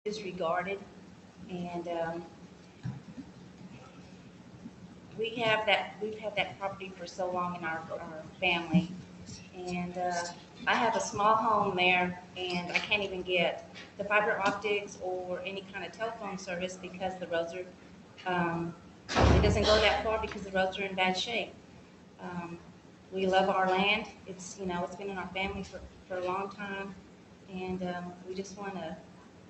disregarded, and we've had that property for so long in our family, and I have a small home there, and I can't even get the fiber optics or any kind of telephone service because the roads are, it doesn't go that far because the roads are in bad shape. Um, we love our land. It's been in our family for a long time, and we just want to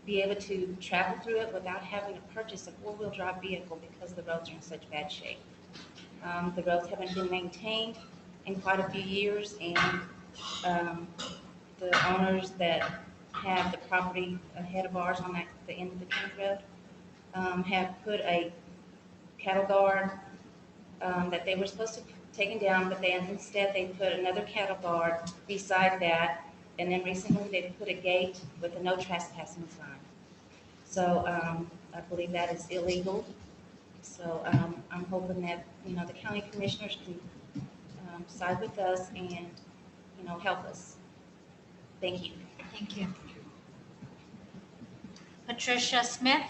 be able to travel through it without having to purchase a four-wheel drive vehicle because the roads are in such bad shape. The roads haven't been maintained in quite a few years, and um, the owners that have the property ahead of ours on the end of the county road have put a cattle guard that they were supposed to taken down, but instead they put another cattle guard beside that, and then recently they put a gate with a no trespassing sign. So I believe that is illegal. So I'm hoping that the county commissioners can side with us and help us. Thank you. Thank you. Patricia Smith.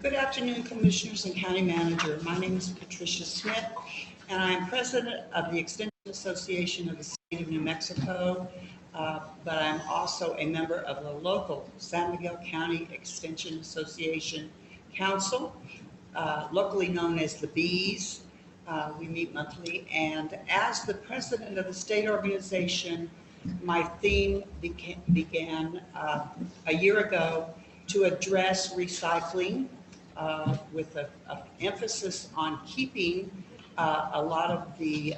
Good afternoon, Commissioners and County Manager. My name is Patricia Smith, and I am President of the Extension Association of the State of New Mexico, but I'm also a member of the local San Miguel County Extension Association Council, locally known as the Bees. We meet monthly, and as the president of the state organization, my theme began a year ago to address recycling with an emphasis on keeping a lot of the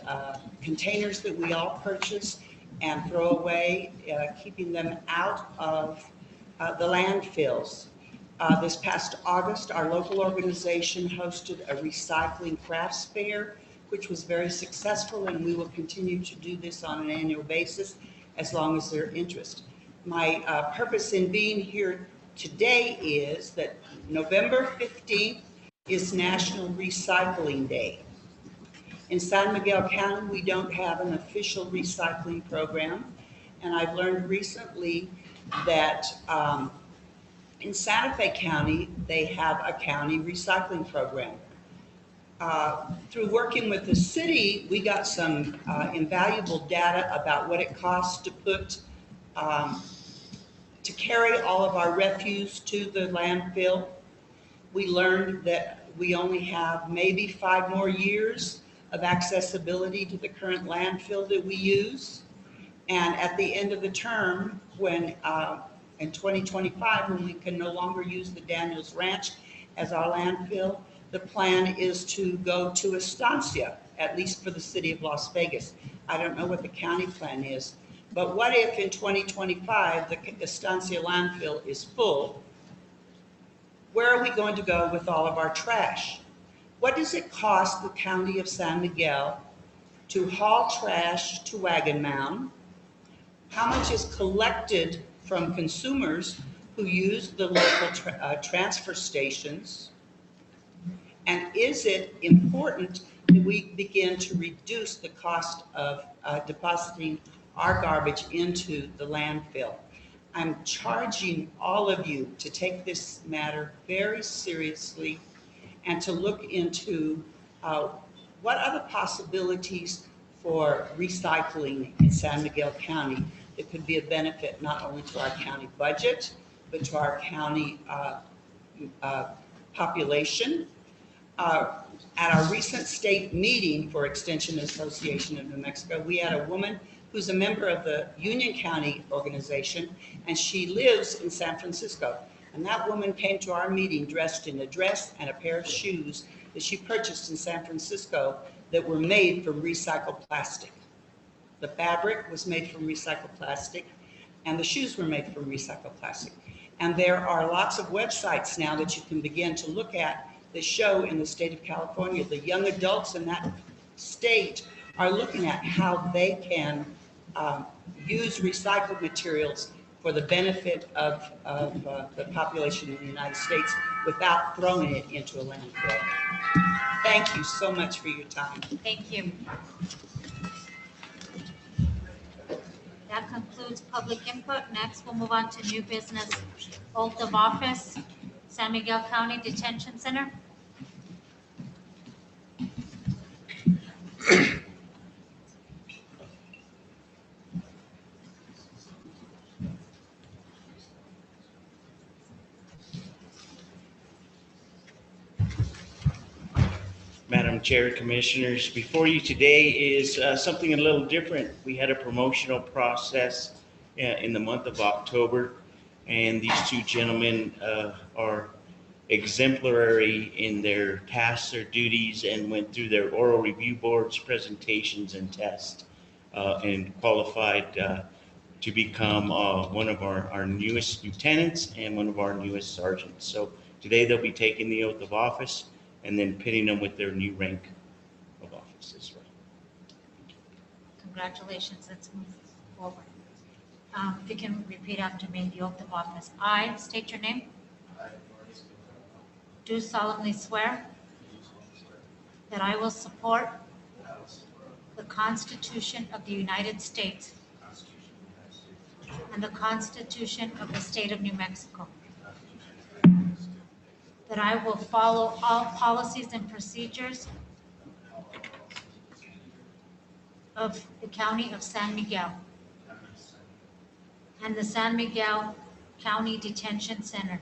containers that we all purchase and throw away, keeping them out of the landfills. This past August, our local organization hosted a recycling crafts fair, which was very successful, and we will continue to do this on an annual basis as long as there's interest. My purpose in being here today is that November 15th is National Recycling Day. In San Miguel County, we don't have an official recycling program, and I've learned recently that in Santa Fe County, they have a county recycling program. Through working with the city, we got some invaluable data about what it costs to carry all of our refuse to the landfill. We learned that we only have maybe 5 more years of accessibility to the current landfill that we use. And at the end of the term, when in 2025, when we can no longer use the Daniels Ranch as our landfill, the plan is to go to Estancia, at least for the city of Las Vegas. I don't know what the county plan is, but what if in 2025 the Estancia landfill is full? Where are we going to go with all of our trash? What does it cost the county of San Miguel to haul trash to Wagon Mound? How much is collected from consumers who use the local transfer stations? And is it important that we begin to reduce the cost of depositing our garbage into the landfill? I'm charging all of you to take this matter very seriously and to look into what other possibilities for recycling in San Miguel County that could be a benefit not only to our county budget, but to our county population. At our recent state meeting for Extension Association of New Mexico, we had a woman who's a member of the Union County organization, and she lives in San Francisco. And that woman came to our meeting dressed in a dress and a pair of shoes that she purchased in San Francisco that were made from recycled plastic. The fabric was made from recycled plastic, and the shoes were made from recycled plastic. And there are lots of websites now that you can begin to look at that show in the state of California, the young adults in that state are looking at how they can use recycled materials for the benefit of the population in the United States without throwing it into a landfill. Thank you so much for your time. Thank you. That concludes public input. Next, we'll move on to new business, oath of office, San Miguel County Detention Center. Madam Chair, Commissioners, before you today is something a little different. We had a promotional process in the month of October, and these two gentlemen are exemplary in their tasks, their duties, and went through their oral review boards, presentations, and tests, and qualified to become one of our newest lieutenants and one of our newest sergeants. So today they'll be taking the oath of office and then pitting them with their new rank of office as well. Congratulations. Let's move forward. If you can repeat after me, the oath of office. I state your name. Do solemnly swear that I will support the Constitution of the United States and the Constitution of the State of New Mexico. That I will follow all policies and procedures of the County of San Miguel and the San Miguel County Detention Center.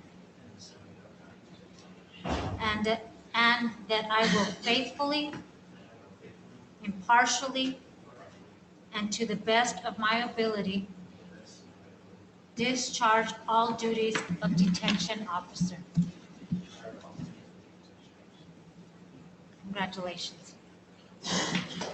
And that I will faithfully, impartially, and to the best of my ability discharge all duties of detention officer. Congratulations. Thank you.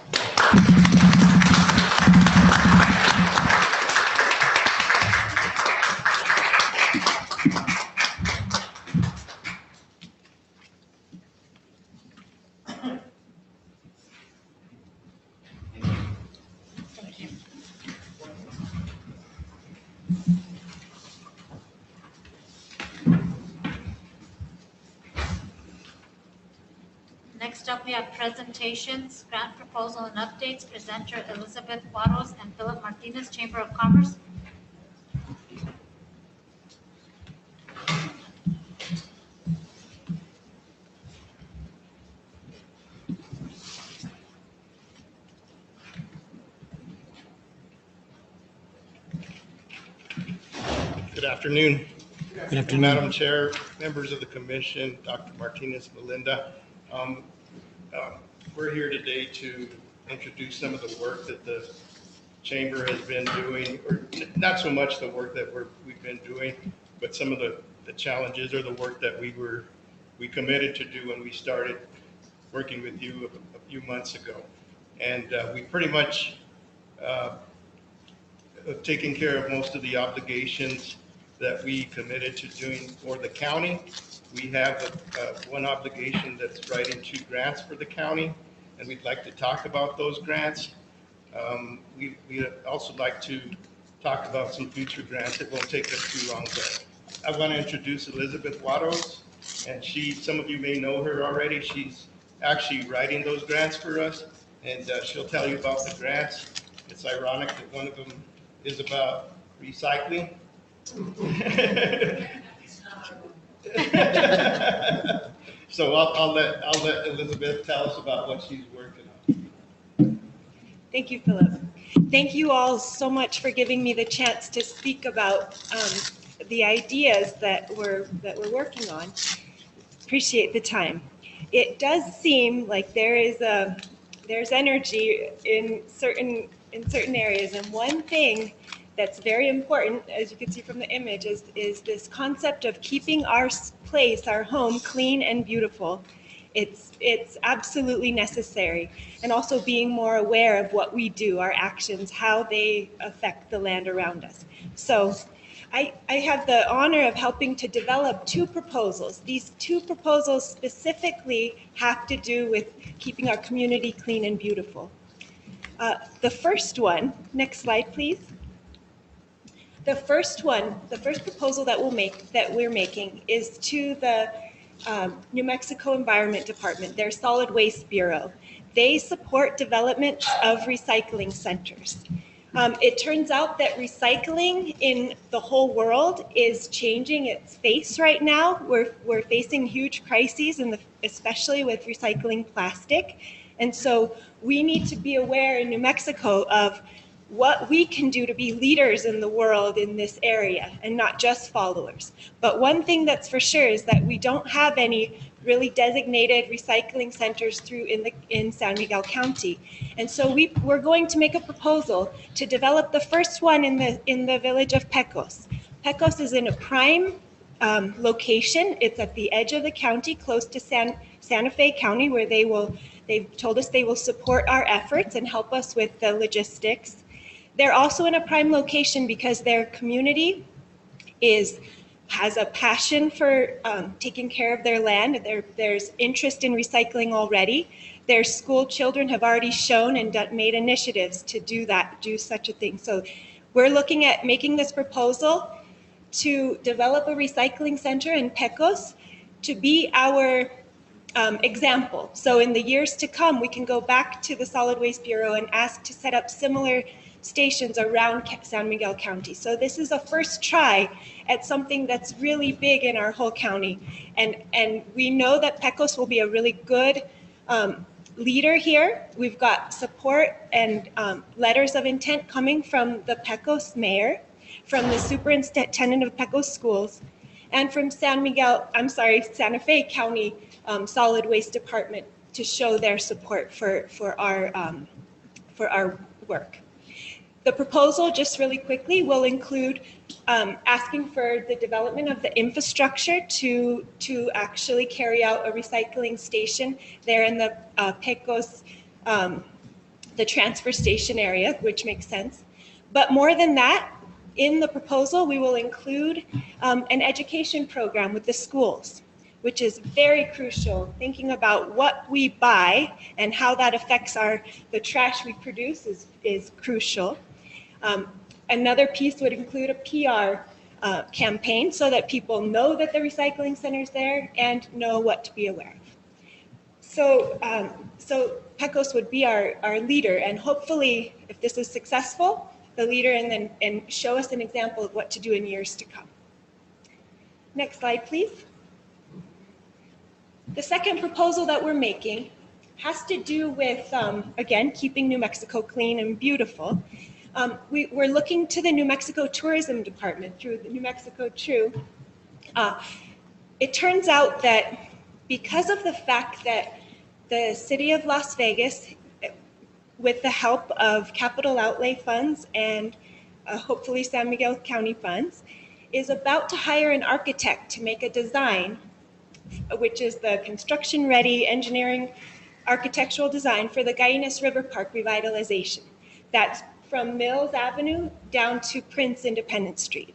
Next up, we have presentations, grant proposal and updates. Presenter Elizabeth Juarez and Philip Martinez, Chamber of Commerce. Good afternoon. Good afternoon. Madam Chair, members of the commission, Dr. Martinez, Melinda. We're here today to introduce some of the work that the chamber has been doing, or not so much the work that we've been doing, but some of the challenges or the work that we committed to do when we started working with you a few months ago. And we pretty much taken care of most of the obligations that we committed to doing for the county. We have one obligation that's writing 2 grants for the county, and we'd like to talk about those grants. We'd also like to talk about some future grants. It won't take us too long, but I want to introduce Elizabeth Juarez, and some of you may know her already. She's actually writing those grants for us, and she'll tell you about the grants. It's ironic that one of them is about recycling. So I'll let Elizabeth tell us about what she's working on. Thank you, Philip. Thank you all so much for giving me the chance to speak about the ideas that we're working on. Appreciate the time. It does seem like there's energy in certain areas, and one thing that's very important, as you can see from the image, is this concept of keeping our place, our home, clean and beautiful. It's absolutely necessary, and also being more aware of what we do, our actions, how they affect the land around us. So I have the honor of helping to develop 2 proposals. These 2 proposals specifically have to do with keeping our community clean and beautiful. The first one, next slide, please. The first proposal that we're making is to the New Mexico Environment Department, their Solid Waste Bureau. They support development of recycling centers. It turns out that recycling in the whole world is changing its face right now. We're facing huge crises, especially with recycling plastic. And so we need to be aware in New Mexico of what we can do to be leaders in the world in this area and not just followers. But one thing that's for sure is that we don't have any really designated recycling centers in San Miguel County. And so we're going to make a proposal to develop the first one in the village of Pecos. Pecos is in a prime location. It's at the edge of the county, close to Santa Fe County, where they've told us they will support our efforts and help us with the logistics. They're also in a prime location because their community has a passion for taking care of their land. There's interest in recycling already. Their school children have already shown and made initiatives to do such a thing. So we're looking at making this proposal to develop a recycling center in Pecos to be our example. So in the years to come, we can go back to the Solid Waste Bureau and ask to set up similar stations around San Miguel County. So this is a first try at something that's really big in our whole county. And we know that Pecos will be a really good leader here. We've got support and letters of intent coming from the Pecos mayor, from the superintendent of Pecos schools, and from Santa Fe County Solid Waste Department to show their support for our work. The proposal, just really quickly, will include asking for the development of the infrastructure to actually carry out a recycling station there in the Pecos, the transfer station area, which makes sense. But more than that, in the proposal, we will include an education program with the schools, which is very crucial. Thinking about what we buy and how that affects the trash we produce is crucial. Another piece would include a PR campaign so that people know that the recycling center is there and know what to be aware of. So Pecos would be our leader, and hopefully, if this is successful, the leader and show us an example of what to do in years to come. Next slide, please. The second proposal that we're making has to do with, again, keeping New Mexico clean and beautiful. We're looking to the New Mexico Tourism Department through the New Mexico TRU. It turns out that because of the fact that the city of Las Vegas, with the help of capital outlay funds and hopefully San Miguel County funds, is about to hire an architect to make a design, which is the construction-ready engineering architectural design for the Gallinas River Park revitalization. That's from Mills Avenue down to Prince Independence Street.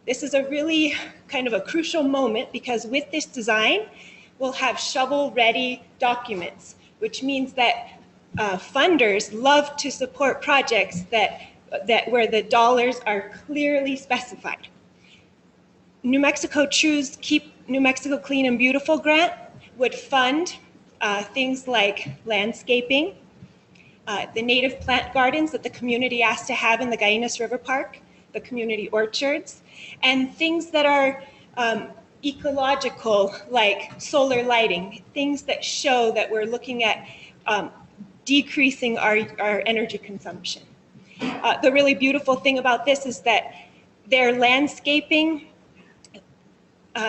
This is a really kind of a crucial moment because with this design, we'll have shovel-ready documents, which means that funders love to support projects that where the dollars are clearly specified. New Mexico TRU's Keep New Mexico Clean and Beautiful grant would fund things like landscaping, the native plant gardens that the community asked to have in the Gallinas River Park, the community orchards, and things that are ecological, like solar lighting, things that show that we're looking at decreasing our energy consumption. The really beautiful thing about this is that their landscaping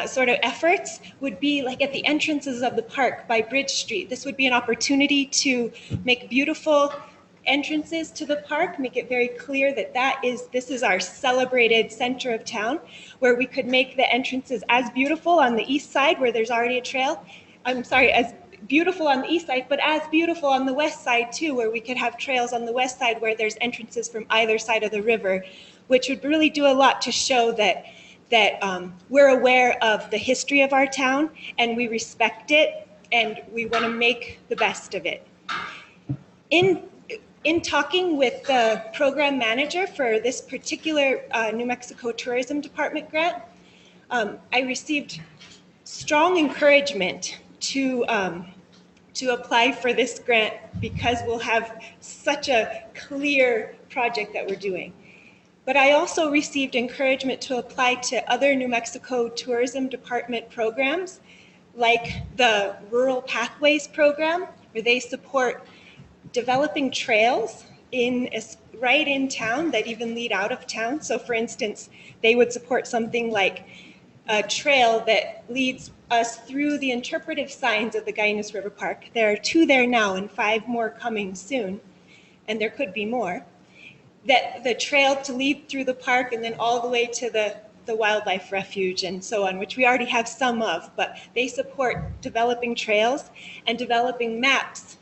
sort of efforts would be like at the entrances of the park by Bridge Street. This would be an opportunity to make beautiful entrances to the park, make it very clear that this is our celebrated center of town, where we could make the entrances as beautiful on the east side where there's already a trail. As beautiful on the east side, but as beautiful on the west side too, where we could have trails on the west side where there's entrances from either side of the river, which would really do a lot to show that we're aware of the history of our town and we respect it and we want to make the best of it. In talking with the program manager for this particular New Mexico Tourism Department grant, I received strong encouragement to apply for this grant because we'll have such a clear project that we're doing. But I also received encouragement to apply to other New Mexico Tourism Department programs, like the Rural Pathways Program, where they support developing trails right in town that even lead out of town. So for instance, they would support something like a trail that leads us through the interpretive signs of the Guyanus River Park. There are 2 there now and 5 more coming soon, and there could be more. That the trail to lead through the park and then all the way to the wildlife refuge and so on, which we already have some of, but they support developing trails and developing maps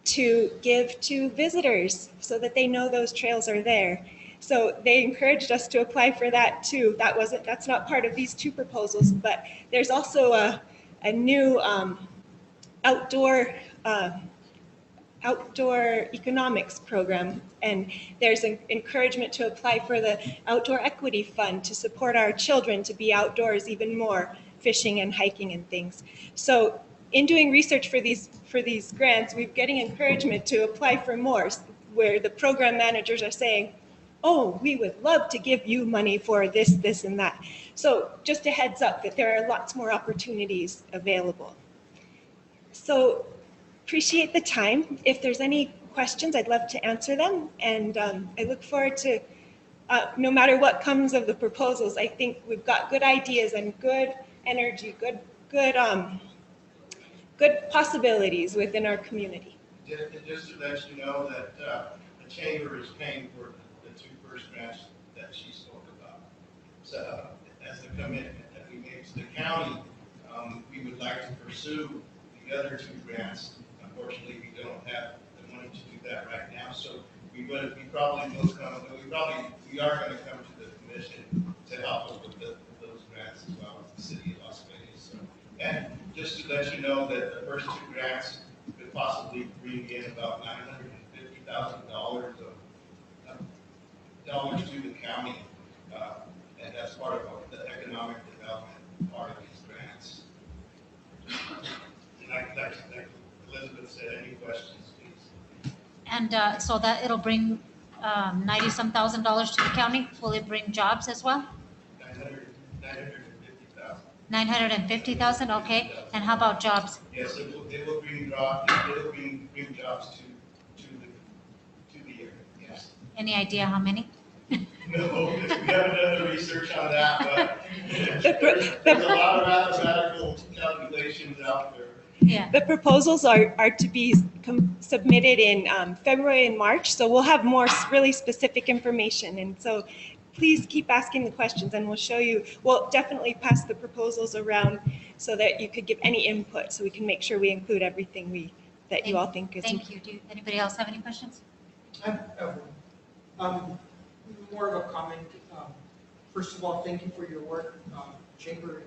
to give to visitors so that they know those trails are there. So they encouraged us to apply for that too. That's not part of these 2 proposals, but there's also a new outdoor economics program, and there's an encouragement to apply for the Outdoor Equity Fund to support our children to be outdoors even more, fishing and hiking and things. So in doing research for these grants, we're getting encouragement to apply for more, where the program managers are saying, oh, we would love to give you money for this, this, and that. So just a heads up that there are lots more opportunities available. So appreciate the time. If there's any questions, I'd love to answer them. And I look forward to, no matter what comes of the proposals, I think we've got good ideas and good energy, good possibilities within our community. Just to let you know that the chamber is paying for the 2 first grants that she spoke about. So as the commitment that we made to the county, we would like to pursue the other 2 grants. Unfortunately, we don't have the money to do that right now. So we are going to come to the commission to help us with those grants as well as the city of Las Vegas. So, and just to let you know that the first 2 grants could possibly bring in about $950,000 of dollars to the county, and that's part of the economic development part of these grants. And like Elizabeth said, any questions, please? And so that it'll bring $90-some thousand to the county. Will it bring jobs as well? 950,000. 950,000, okay. And how about jobs? Yes, it will bring jobs. It will bring jobs to the area. Yes. Any idea how many? No, we haven't done the research on that, but there's a lot of mathematical calculations out there. Yeah. The proposals are to be submitted in February and March, so we'll have more really specific information. And so please keep asking the questions and we'll definitely pass the proposals around so that you could give any input so we can make sure we include everything that you all think is important. Thank you. Anybody else have any questions? I have one. More of a comment. First of all, thank you for your work, Chamber and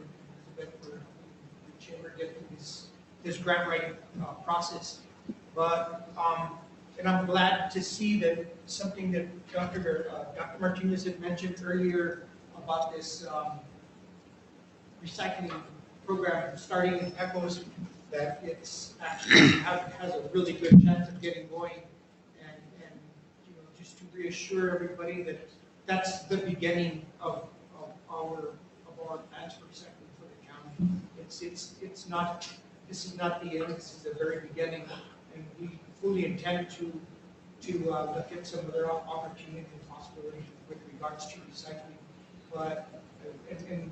Elizabeth, for the Chamber getting this grant writing process. But and I'm glad to see that something that Dr. Martinez had mentioned earlier about this recycling program starting in Pecos, that it's actually has a really good chance of getting going. And you know, just to reassure everybody that that's the beginning of our plans for recycling for the county. It's not. This is not the end. This is the very beginning, and we fully intend to look at some other opportunities and possibilities with regards to recycling. But and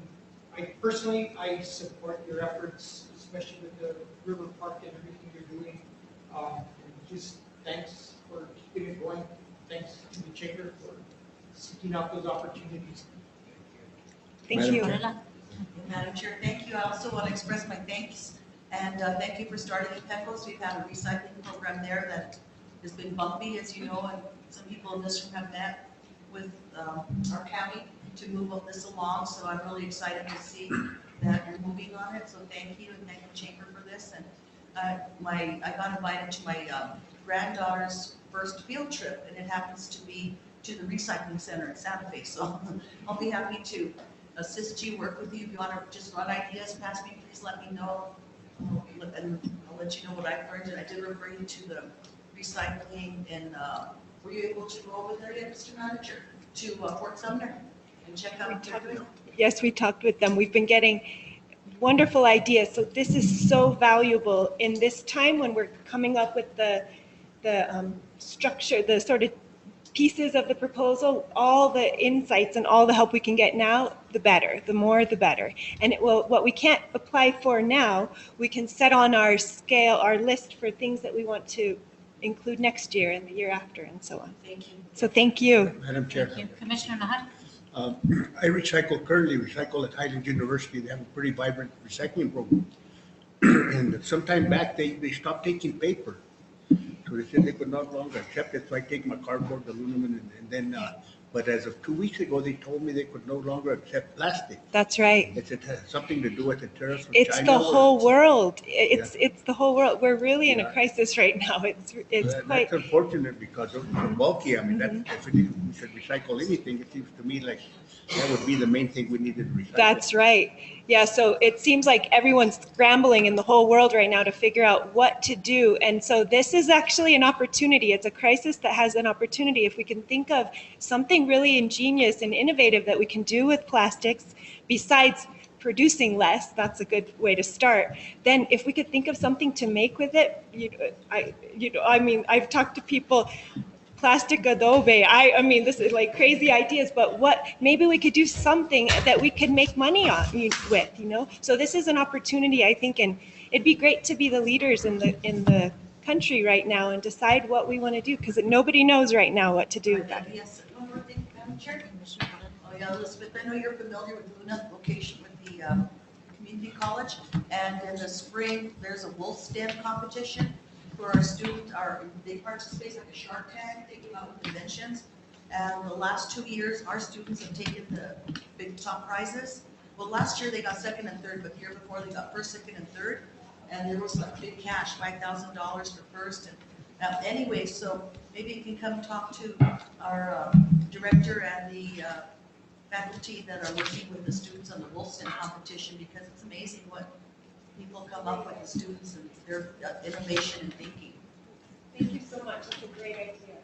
I personally support your efforts, especially with the River Park and everything you're doing. And just thanks for keeping it going. Thanks to the Chamber for seeking out those opportunities. Thank you. Madam Chair, thank you. I also want to express my thanks and thank you for starting at Pecos. We've had a recycling program there that has been bumpy, as you know, and some people in this room have met with our county to move this along. So I'm really excited to see that you're moving on it. So thank you, and thank the Chamber for this. And I got invited to my granddaughter's first field trip, and it happens to be to the recycling center in Santa Fe. So I'll be happy to assist you, work with you. If you want to just run ideas past me, please let me know. And I'll let you know what I've learned. And I did refer you to the recycling in Were you able to go over there yet, Mr. Manager, to Fort Sumner and check out what they're doing? Yes, we talked with them. We've been getting wonderful ideas. So this is so valuable in this time when we're coming up with the structure, the sort of pieces of the proposal, all the insights and all the help we can get now, the better, the more, the better. And it will, what we can't apply for now, we can set on our scale, our list for things that we want to include next year and the year after and so on. Thank you. So thank you. Madam Chair, Thank you. Commissioner Nahar? I currently recycle at Highland University. They have a pretty vibrant recycling program. And sometime back, they stopped taking paper. So they said they could no longer accept it, so I take my cardboard, aluminum, and then, but as of 2 weeks ago, they told me they could no longer accept plastic. That's right. It has something to do with the tariffs from It's China. the or- whole world. It's the whole world. We're really in a Yeah. crisis right now. It's That's quite, unfortunate because those are bulky. I mean, that definitely, we should recycle anything. It seems to me like that would be the main thing we needed to recycle. that's right. Yeah, so it seems like everyone's scrambling in the whole world right now to figure out what to do. And so this is actually an opportunity. It's a crisis that has an opportunity. If we can think of something really ingenious and innovative that we can do with plastics, besides producing less, that's a good way to start. Then if we could think of something to make with it, I mean, I've talked to people, plastic adobe. I mean, this is like crazy ideas, but maybe we could do something that we could make money on with, So this is an opportunity, I think, and it'd be great to be the leaders in the country right now and decide what we want to do, because nobody knows right now what to do about it. Yes, one more thing, Madam Chair. Oh, yeah, Elizabeth, I know you're familiar with Luna location with the community college. And in the spring, there's a wolf's den competition for our students, they participate like a Shark Tank, they give out conventions. And the last 2 years, our students have taken the big top prizes. Well, last year they got second and third, but the year before they got first, second, and third. And there was like big cash, $5,000 for first. And anyway, so maybe you can come talk to our director and the faculty that are working with the students on the Wolfson competition, because it's amazing what people come up with, the students and their innovation and thinking. Thank you so much. That's a great idea.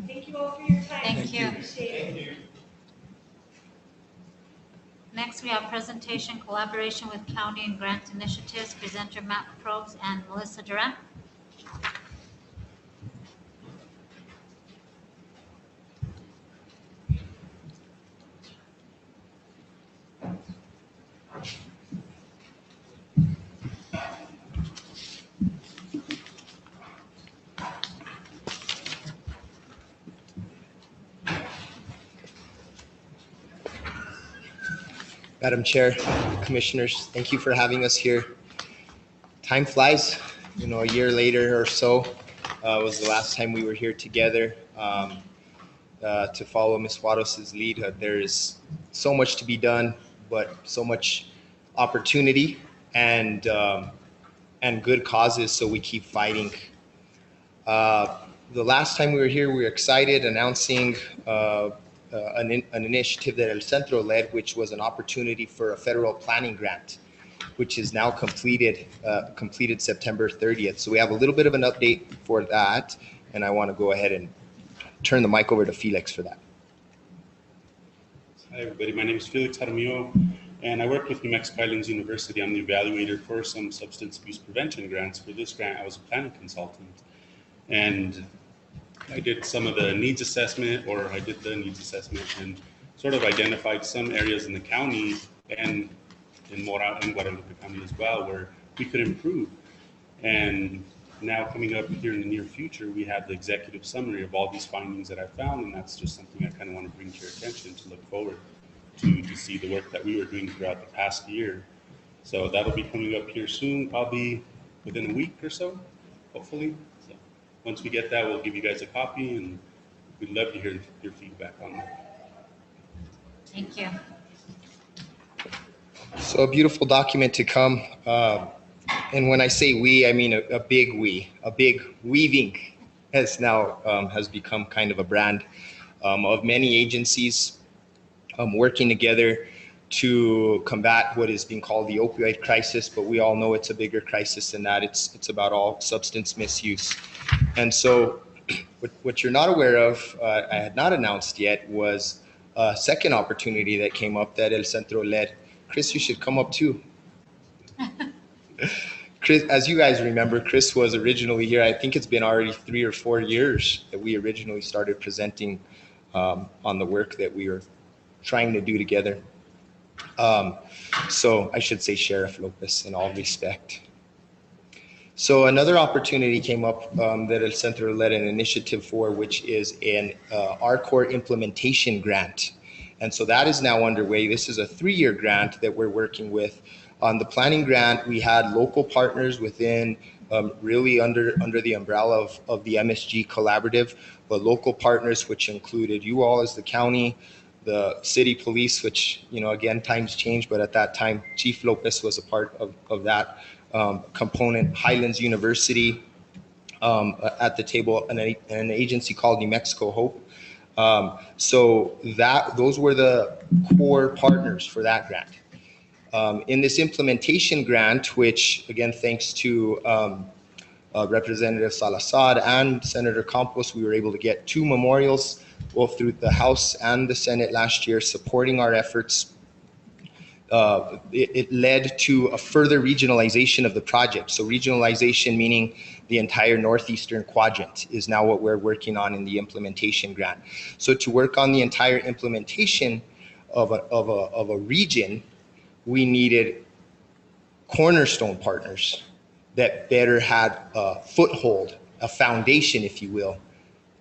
Thank you all for your time. Thank you. Appreciate it. Next, we have presentation collaboration with county and grant initiatives. Presenter Matt Probst and Melissa Duran. Madam Chair, Commissioners, thank you for having us here. Time flies, a year later or so was the last time we were here together to follow Ms. Juarez's lead. There is so much to be done, but so much opportunity and good causes, so we keep fighting. The last time we were here, we were excited announcing an initiative that El Centro led, which was an opportunity for a federal planning grant, which is now completed September 30th. So we have a little bit of an update for that, and I want to go ahead and turn the mic over to Felix for that. Hi, everybody. My name is Felix Jaramillo, and I work with New Mexico Islands University. I'm the evaluator for some substance abuse prevention grants. For this grant, I was a planning consultant, and I did some of the needs assessment, or I did the needs assessment and sort of identified some areas in the county and in Guadalupe County as well where we could improve. And now coming up here in the near future, we have the executive summary of all these findings that I found, and that's just something I kind of want to bring to your attention to look forward to see the work that we were doing throughout the past year. So that'll be coming up here soon, probably within a week or so, hopefully. So once we get that, we'll give you guys a copy, and we'd love to hear your feedback on that. Thank you. So a beautiful document to come. And when I say we, I mean a big we, a big weaving has now has become kind of a brand of many agencies working together to combat what is being called the opioid crisis, but we all know it's a bigger crisis than that. It's about all substance misuse. And so What you're not aware of, I had not announced yet, was a second opportunity that came up that El Centro led. Chris, you should come up too. Chris, as you guys remember, Chris was originally here. I think it's been already 3 or 4 years that we originally started presenting on the work that we were trying to do together. So I should say Sheriff Lopez in all respect. So another opportunity came up that El Centro led an initiative for, which is an RCORE implementation grant. And so that is now underway. This is a 3-year grant that we're working with. On the planning grant, we had local partners within really under the umbrella of the MSG collaborative, but local partners, which included you all as the county, the city police, which, you know, again, times change, but at that time, Chief Lopez was a part of that component, Highlands University at the table, and an agency called New Mexico Hope. So those were the core partners for that grant. In this implementation grant, which again, thanks to Representative Salazar and Senator Campos, we were able to get 2 memorials, both through the House and the Senate last year, supporting our efforts. It led to a further regionalization of the project. So regionalization meaning the entire northeastern quadrant is now what we're working on in the implementation grant. So to work on the entire implementation of a region, we needed cornerstone partners that better had a foothold, a foundation, if you will,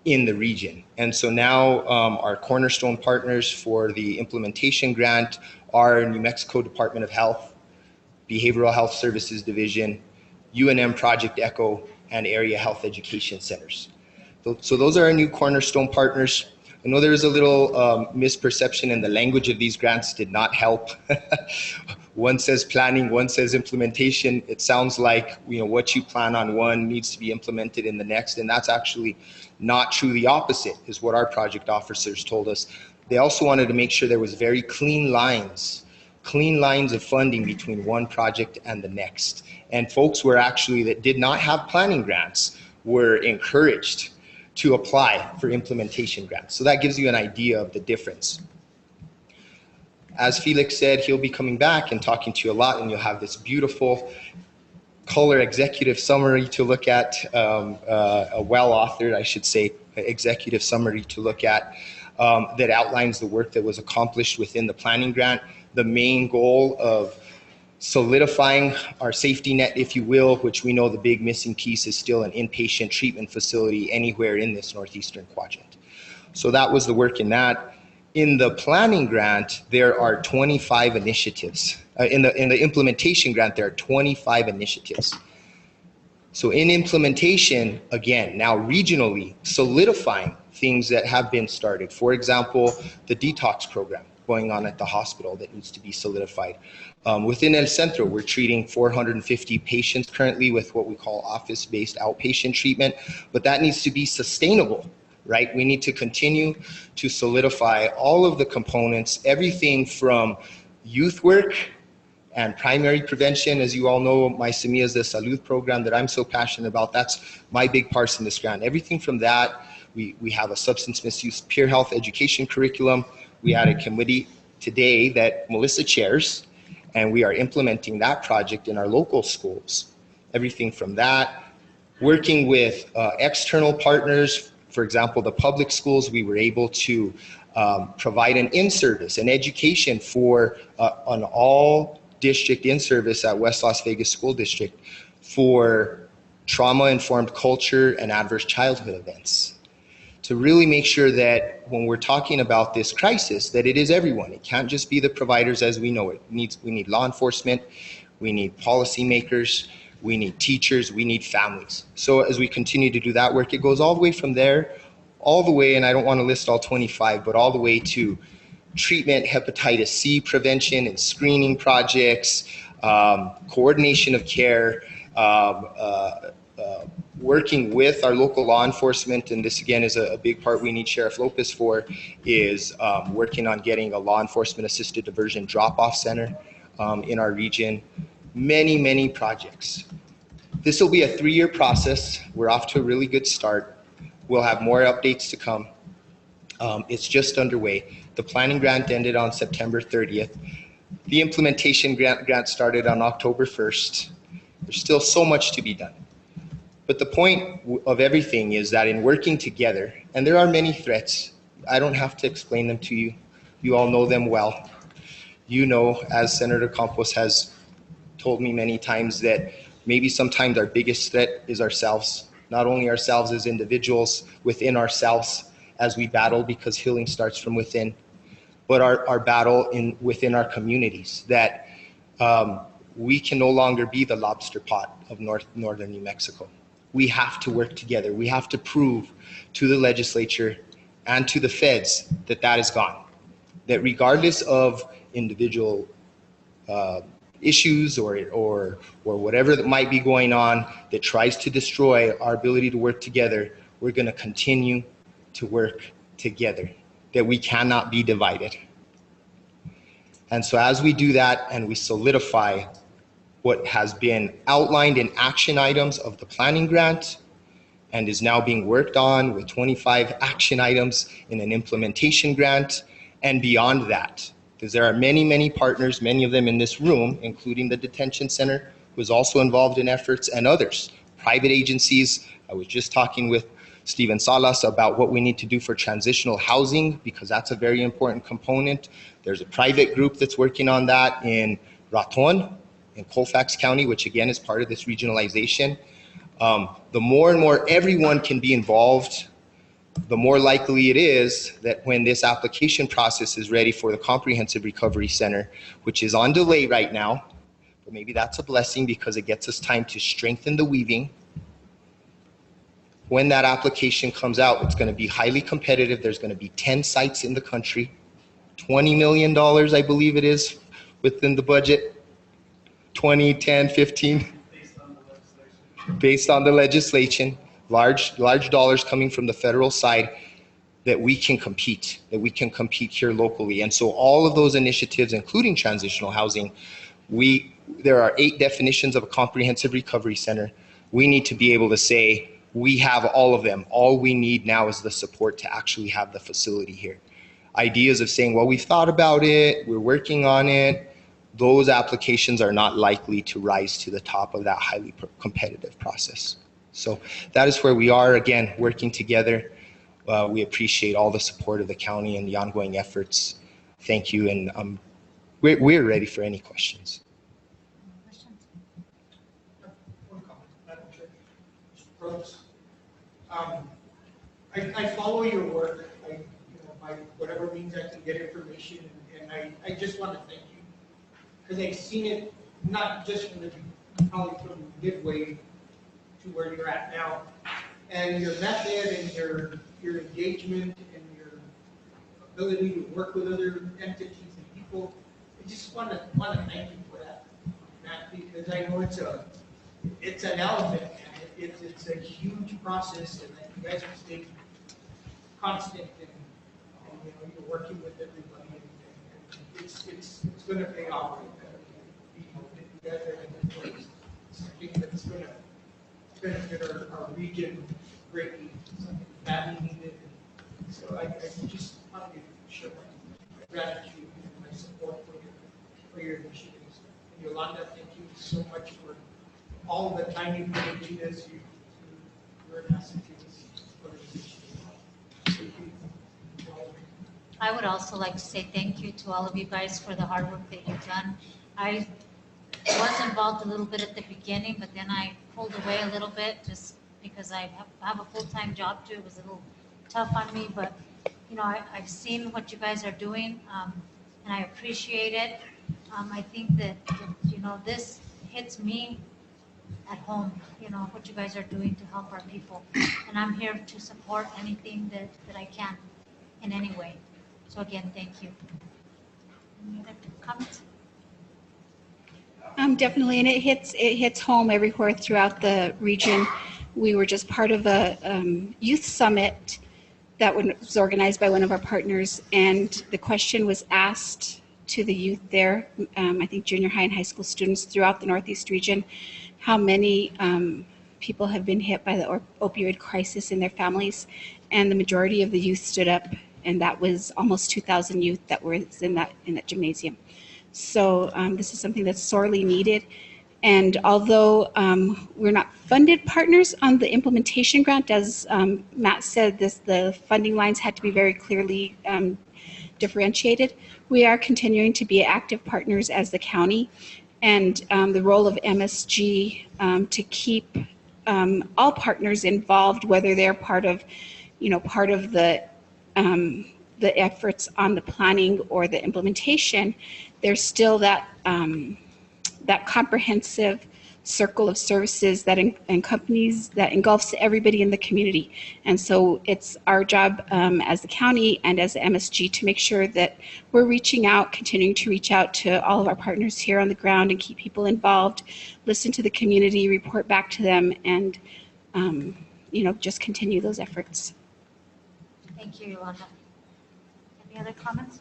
in the region. And so now our cornerstone partners for the implementation grant are New Mexico Department of Health, Behavioral Health Services Division, UNM Project ECHO, and Area Health Education Centers. So those are our new cornerstone partners. I know there is a little misperception, and the language of these grants did not help. One says planning, one says implementation. It sounds like, you know, what you plan on one needs to be implemented in the next, and that's actually not true. The opposite is what our project officers told us. They also wanted to make sure there was very clean lines of funding between one project and the next. And folks were actually, that did not have planning grants, were encouraged to apply for implementation grants. So that gives you an idea of the difference. As Felix said, he'll be coming back and talking to you a lot, and you'll have this beautiful color executive summary to look at, a well-authored, I should say, executive summary to look at that outlines the work that was accomplished within the planning grant. The main goal of solidifying our safety net, if you will, which we know the big missing piece is still an inpatient treatment facility anywhere in this northeastern quadrant. So that was the work in that. In the planning grant, there are 25 initiatives. In the implementation grant, there are 25 initiatives. So in implementation, again, now regionally, solidifying things that have been started. For example, the detox program going on at the hospital that needs to be solidified. Within El Centro, we're treating 450 patients currently with what we call office-based outpatient treatment, but that needs to be sustainable, right? We need to continue to solidify all of the components, everything from youth work and primary prevention. As you all know, my Semillas de Salud program that I'm so passionate about, that's my big part in this grant. Everything from that, we have a substance misuse peer health education curriculum. We had a committee today that Melissa chairs, and we are implementing that project in our local schools. Everything from that, working with external partners. For example, the public schools, we were able to provide an in-service, an education for an all-district in-service at West Las Vegas School District for trauma-informed culture and adverse childhood events, to really make sure that when we're talking about this crisis, that it is everyone. It can't just be the providers as we know it. We need law enforcement, we need policymakers, we need teachers, we need families. So as we continue to do that work, it goes all the way from there, all the way, and I don't want to list all 25, but all the way to treatment, hepatitis C prevention and screening projects, coordination of care, working with our local law enforcement, and this again is a big part we need Sheriff Lopez for, is working on getting a law enforcement assisted diversion drop-off center in our region. Many projects. This will be a 3-year process. We're off to a really good start. We'll have more updates to come. It's just underway. The planning grant ended on September 30th. The implementation grant started on October 1st. There's still so much to be done. But the point of everything is that in working together, and there are many threats, I don't have to explain them to you. You all know them well. You know, as Senator Campos has told me many times, that maybe sometimes our biggest threat is ourselves. Not only ourselves as individuals, within ourselves as we battle, because healing starts from within, but our battle within our communities, that we can no longer be the lobster pot of northern New Mexico. We have to work together. We have to prove to the legislature and to the feds that that is gone. That regardless of individual issues or whatever that might be going on that tries to destroy our ability to work together, we're going to continue to work together. That we cannot be divided. And so as we do that and we solidify what has been outlined in action items of the planning grant and is now being worked on with 25 action items in an implementation grant and beyond that, because there are many, many partners, many of them in this room, including the detention center, who is also involved in efforts, and others, private agencies. I was just talking with Stephen Salas about what we need to do for transitional housing, because that's a very important component. There's a private group that's working on that in Raton, in Colfax County, which again is part of this regionalization. The more and more everyone can be involved, the more likely it is that when this application process is ready for the Comprehensive Recovery Center, which is on delay right now, but maybe that's a blessing because it gets us time to strengthen the weaving. When that application comes out, it's going to be highly competitive. There's going to be 10 sites in the country, $20 million, I believe it is, within the budget. 20, 10, 15, based on the legislation, large dollars coming from the federal side, that we can compete here locally. And so all of those initiatives, including transitional housing, there are 8 definitions of a comprehensive recovery center. We need to be able to say, we have all of them. All we need now is the support to actually have the facility here. Ideas of saying, well, we've thought about it, we're working on it, those applications are not likely to rise to the top of that highly competitive process. So that is where we are, again, working together. We appreciate all the support of the county and the ongoing efforts. Thank you, and we're ready for any questions. One comment, Madam Chair. Mr. Probst. I follow your work. By whatever means I can get information, and I just want to thank you, because I've seen it not just probably from midway to where you're at now, and your method and your engagement and your ability to work with other entities and people. I just want to thank you for that, Matt, because I know it's an element, and it's a huge process, and that you guys have stayed constant and you're working with everybody, and it's going to pay off. Together in this place, something that's going to benefit our region greatly, something badly needed. So I just want to show my gratitude and my support for your initiatives. And Yolanda, thank you so much for all the time you put into this. You're an asset to this organization. I would also like to say thank you to all of you guys for the hard work that you've done. I was involved a little bit at the beginning, but then I pulled away a little bit just because I have a full-time job too. It was a little tough on me, but I've seen what you guys are doing, and I appreciate it. I think that this hits me at home, what you guys are doing to help our people, and I'm here to support anything that I can in any way. So again, thank you. Any other comments? Definitely, and it hits home everywhere throughout the region. We were just part of a youth summit that was organized by one of our partners, and the question was asked to the youth there, I think junior high and high school students throughout the Northeast region, how many people have been hit by the opioid crisis in their families, and the majority of the youth stood up, and that was almost 2,000 youth that were in that gymnasium. So this is something that's sorely needed. And although we're not funded partners on the implementation grant, as Matt said, the funding lines had to be very clearly differentiated. We are continuing to be active partners as the county, and the role of MSG to keep all partners involved, whether they're part of the efforts on the planning or the implementation. There's still that comprehensive circle of services that engulfs everybody in the community. And so it's our job as the county and as the MSG to make sure that we're continuing to reach out to all of our partners here on the ground and keep people involved, listen to the community, report back to them, and just continue those efforts. Thank you, Yolanda. Any other comments?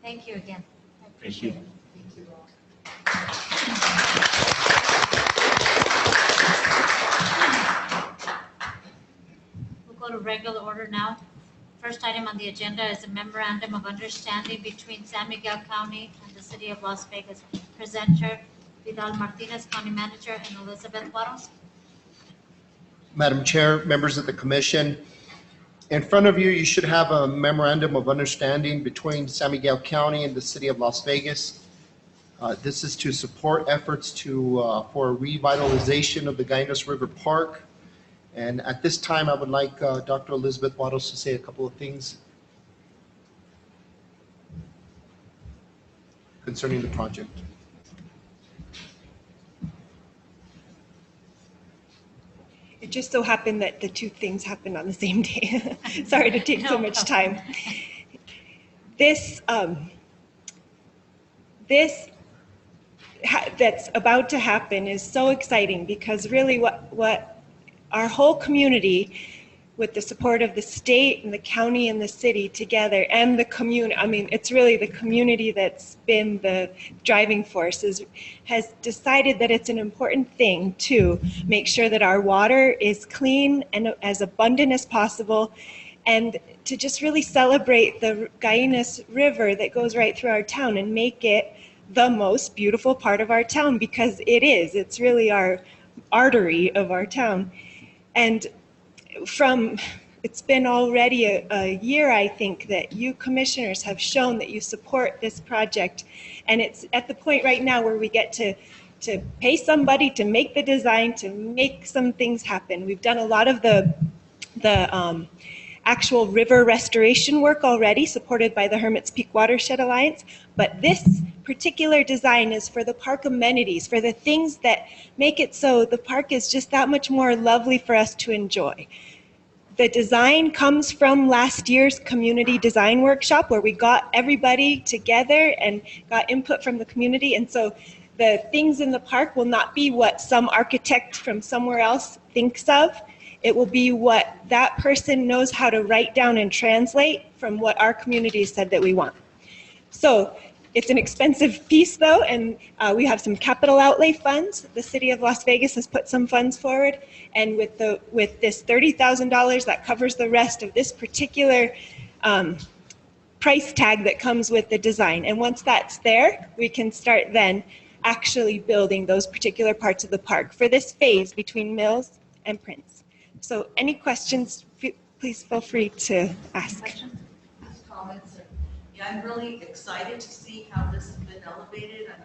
Thank you again. I appreciate it. Thank you all. We'll go to regular order now. First item on the agenda is a memorandum of understanding between San Miguel County and the City of Las Vegas. Presenter Vidal Martinez, County Manager, and Elizabeth Juarez. Madam Chair, members of the commission, in front of you, you should have a memorandum of understanding between San Miguel County and the City of Las Vegas. This is to support efforts for revitalization of the Gainas River Park. And at this time, I would like Dr. Elizabeth Juarez to say a couple of things concerning the project. It just so happened that the two things happened on the same day. Sorry to take so much time. This that's about to happen is so exciting because really what our whole community, with the support of the state and the county and the city together and the community, I mean, it's really the community that's been the driving force, has decided that it's an important thing to make sure that our water is clean and as abundant as possible, and to just really celebrate the Gainas River that goes right through our town and make it the most beautiful part of our town, because it's really our artery of our town. And it's been already a year, I think, that you commissioners have shown that you support this project. And it's at the point right now where we get to pay somebody to make the design, to make some things happen. We've done a lot of the actual river restoration work already, supported by the Hermit's Peak Watershed Alliance. But this particular design is for the park amenities, for the things that make it so the park is just that much more lovely for us to enjoy. The design comes from last year's community design workshop, where we got everybody together and got input from the community. And so the things in the park will not be what some architect from somewhere else thinks of. It will be what that person knows how to write down and translate from what our community said that we want. So it's an expensive piece though, and we have some capital outlay funds. The City of Las Vegas has put some funds forward, and with this $30,000 that covers the rest of this particular price tag that comes with the design. And once that's there, we can start then actually building those particular parts of the park for this phase between Mills and Prince. So any questions, please feel free to ask. Comments. Yeah, I'm really excited to see how this has been elevated. I'm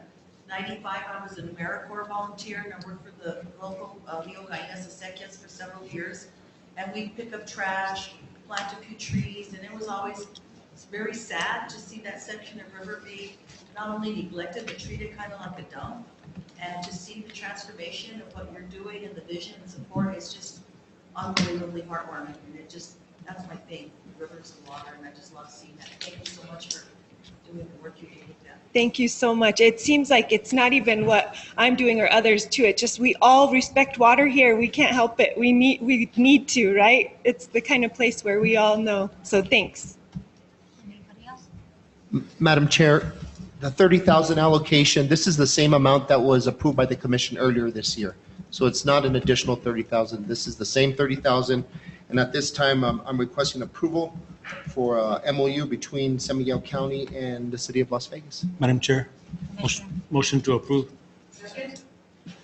95, I was an AmeriCorps volunteer, and I worked for the local Leo Gainas Acequias for several years. And we pick up trash, plant a few trees, and it was always very sad to see that section of river be not only neglected, but treated kind of like a dump. And to see the transformation of what you're doing and the vision and support is just unbelievably heartwarming. And that's my thing, rivers and water, and I just love seeing that. Thank you so much for doing the work you do with that. Thank you so much. It seems like it's not even what I'm doing or others too. It just, we all respect water here. We can't help it. We need to, right? It's the kind of place where we all know. So thanks. Anybody else? Madam Chair, the 30,000 allocation, this is the same amount that was approved by the commission earlier this year. So it's not an additional 30,000. This is the same 30,000. And at this time, I'm requesting approval for MOU between San Miguel County and the city of Las Vegas. Madam Chair, Commissioner. motion to approve.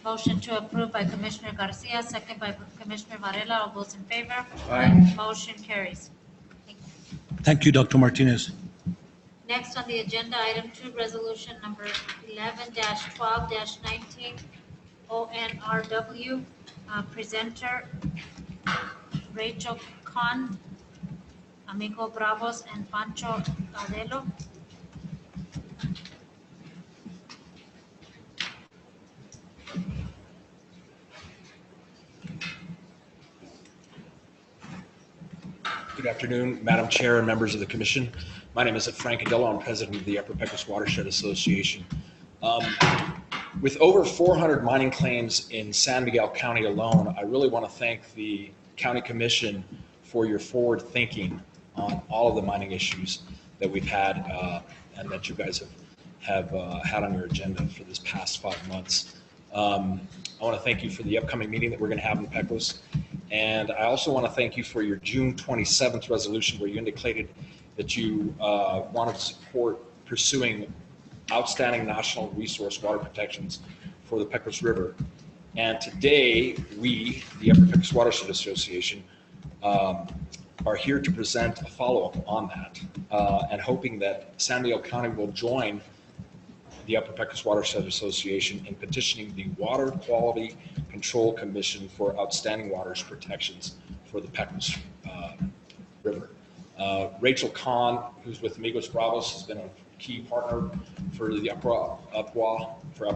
Motion to approve by Commissioner Garcia, second by Commissioner Varela. All those in favor? Aye. Motion carries. Thank you, Dr. Martinez. Next on the agenda, item 2, resolution number 11-12-19, ONRW, presenter Rachel Khan, Amigo Bravos, and Pancho Adelo. Good afternoon, Madam Chair and members of the Commission. My name is Frank Adelo. I'm president of the Upper Pecos Watershed Association. With over 400 mining claims in San Miguel County alone, I really want to thank the County Commission for your forward thinking on all of the mining issues that we've had and that you guys have had on your agenda for this past 5 months. I want to thank you for the upcoming meeting that we're going to have in Pecos. And I also want to thank you for your June 27th resolution where you indicated that you wanted to support pursuing outstanding national resource water protections for the Pecos River. And today, we, the Upper Pecos Watershed Association, are here to present a follow-up on that and hoping that San Miguel County will join the Upper Pecos Watershed Association in petitioning the Water Quality Control Commission for outstanding waters protections for the Pecos River. Rachel Khan, who's with Amigos Bravos, has been a key partner for the Upper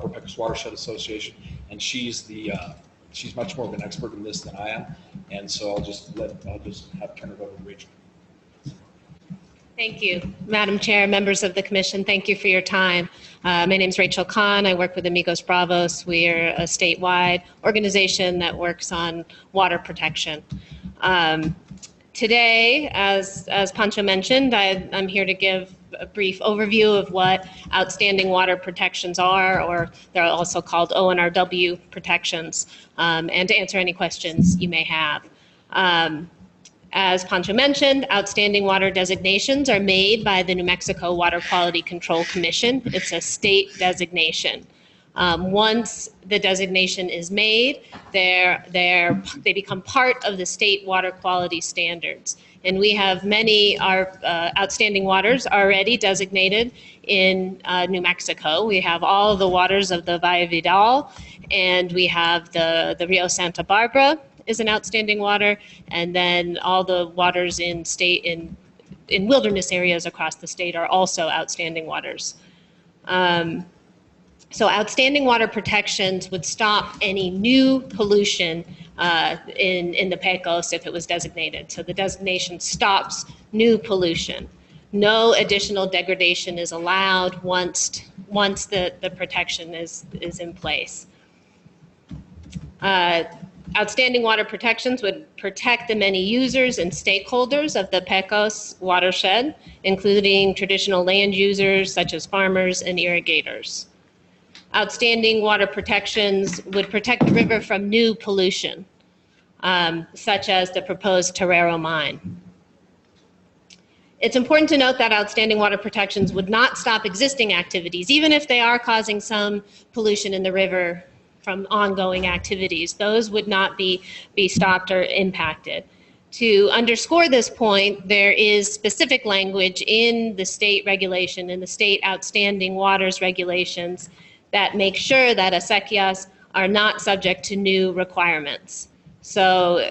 Pecos Watershed Association, and she's much more of an expert in this than I am, and so I'll just turn it over to Rachel. Thank you, Madam Chair, members of the Commission. Thank you for your time. My name is Rachel Khan. I work with Amigos Bravos. We're a statewide organization that works on water protection. Today, as Pancho mentioned, I'm here to give a brief overview of what outstanding water protections are, or they're also called ONRW protections, and to answer any questions you may have. As Pancho mentioned, outstanding water designations are made by the New Mexico Water Quality Control Commission. It's a state designation. Once the designation is made, they become part of the state water quality standards. And we have many outstanding waters already designated in New Mexico. We have all the waters of the Valle Vidal, and we have the Rio Santa Barbara is an outstanding water, and then all the waters in wilderness areas across the state are also outstanding waters. So outstanding water protections would stop any new pollution in the Pecos if it was designated. So the designation stops new pollution. No additional degradation is allowed once the protection is in place. Outstanding water protections would protect the many users and stakeholders of the Pecos watershed, including traditional land users such as farmers and irrigators. Outstanding water protections would protect the river from new pollution, such as the proposed Torero mine. It's important to note that outstanding water protections would not stop existing activities, even if they are causing some pollution in the river from ongoing activities. Those would not be stopped or impacted. To underscore this point, there is specific language in the state regulation, in the state outstanding waters regulations, that make sure that acequias are not subject to new requirements. So,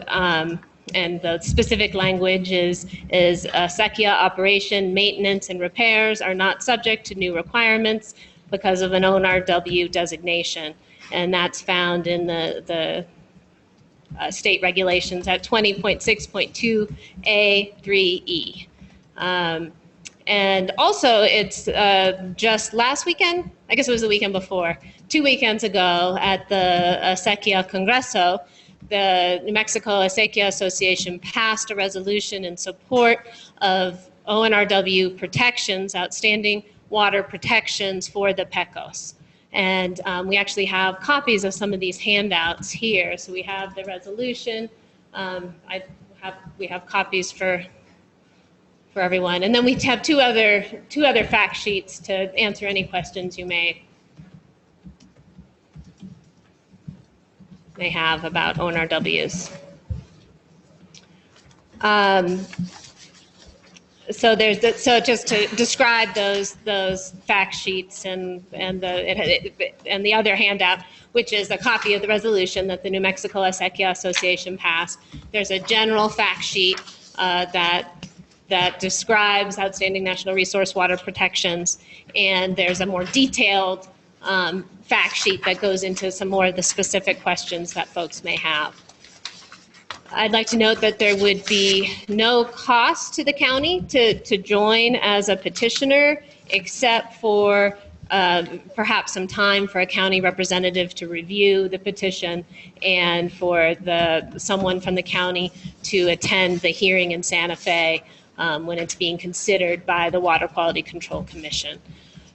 and the specific language is acequia operation, maintenance, and repairs are not subject to new requirements because of an ONRW designation. And that's found in the state regulations at 20.6.2A3E. And also, it's just last weekend, I guess it was the weekend before, 2 weekends ago at the Acequia Congreso, the New Mexico Acequia Association passed a resolution in support of ONRW protections, outstanding water protections for the Pecos. And we actually have copies of some of these handouts here. So we have the resolution. We have copies for everyone. And then we have two other fact sheets to answer any questions you may have about ONRWs. So just to describe those fact sheets and the other handout, which is a copy of the resolution that the New Mexico Acequia Association passed. There's a general fact sheet that describes outstanding national resource water protections, and there's a more detailed fact sheet that goes into some more of the specific questions that folks may have. I'd like to note that there would be no cost to the county to join as a petitioner, except for perhaps some time for a county representative to review the petition and for someone from the county to attend the hearing in Santa Fe when it's being considered by the Water Quality Control Commission.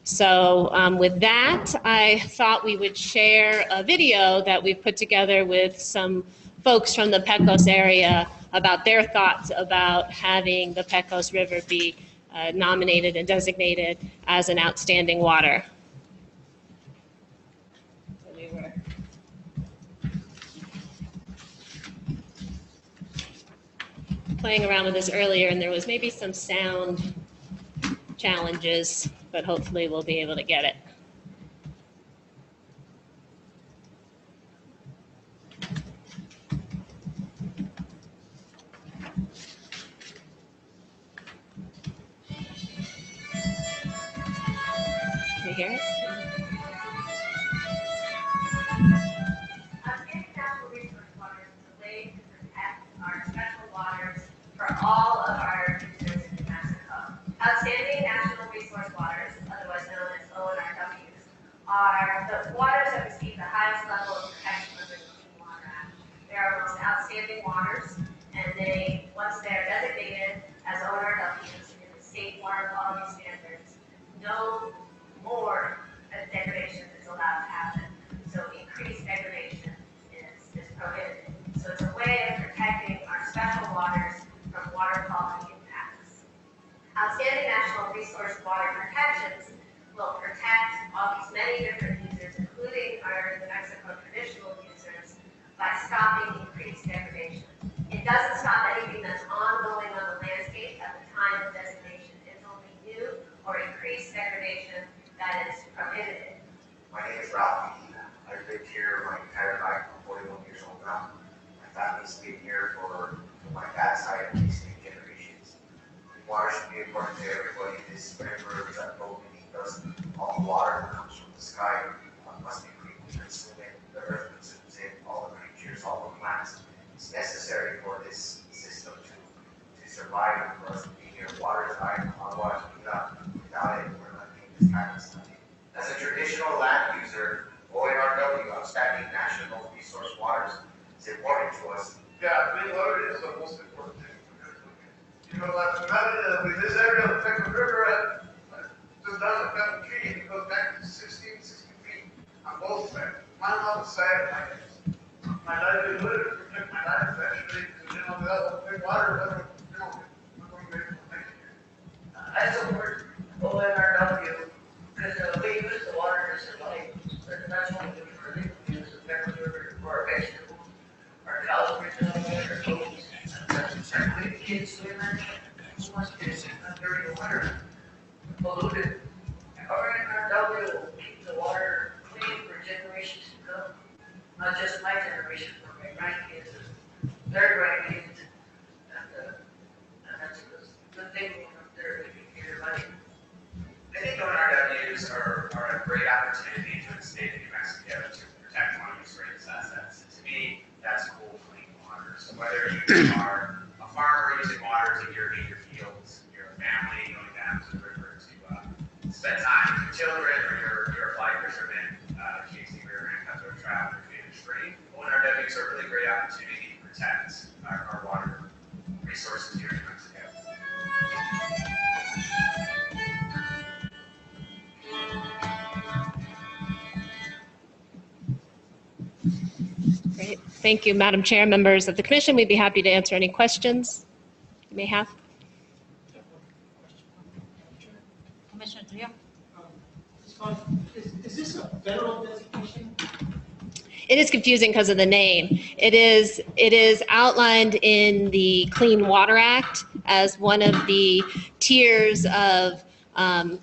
So with that, I thought we would share a video that we've put together with some folks from the Pecos area about their thoughts about having the Pecos River be nominated and designated as an outstanding water. So we were playing around with this earlier, and there was maybe some sound challenges, but hopefully we'll be able to get it. Can you hear it? Outstanding natural resource waters is a way to protect our special waters for all of our users in New Mexico. Outstanding natural resource waters, otherwise known as ONRWs, are the waters that receive the highest level of protection under the Clean Water Act. They are most outstanding waters, and once they're designated as ONRWs in the state water quality standards, no more degradation is allowed to happen. So increased degradation is prohibited. So it's a way of protecting our special waters from water quality impacts. Outstanding national resource water protections will protect all these many different users, including our New Mexico traditional users, by stopping increased degradation. It doesn't stop anything that's ongoing on the landscape at the time of designation. It's only new or increased degradation that is prohibited. My name is Ralph. I've lived here my entire life. I'm 41 years old now. My family's been here for my dad's side at least 8 generations. The water should be important to everybody. This river is a broken because all the water that comes from the sky must be consumed. The earth consumes it, all the creatures, all the plants. It's necessary for this system to survive and for us to be here. Water is life. Otherwise, without it, we're not doing this kind of stuff. As a traditional land user, ONRW, outstanding national resource waters, is important to us. Yeah, clean water is the most important thing. You know, with this area of the Pecos River, just down the Pecos tree, it goes back to 16, 60 feet on both sides. One on the side of my livelihood, to protect my life, actually, because, you know, without the water, you know, we're going to be able to make it here. I support ONRW because we use the water to survive. That's what we do for a living. We use the Pecos River for our vegetables, our cows, our goats, our kids swim in it. Who wants to dirty water polluted? ONRW will keep the water clean for generations to come. Not just my generation, but my grandkids, their grandkids. And that's a good thing up there in your life. I think ONRWs are a great opportunity for the state of New Mexico to protect one of its greatest assets. To me, that's cool, clean water. So whether you are a farmer using water to irrigate your fields, you're a family going down to the river to spend time with your children, or you're a fly fisherman chasing river and cutthroat trout or feeding stream, ONRWs are a really great opportunity to protect our water resources here in New Mexico. Thank you, Madam Chair, members of the commission. We'd be happy to answer any questions you may have. Commissioner Trio? Is this a federal designation? It is confusing because of the name. It is outlined in the Clean Water Act as one of the tiers of,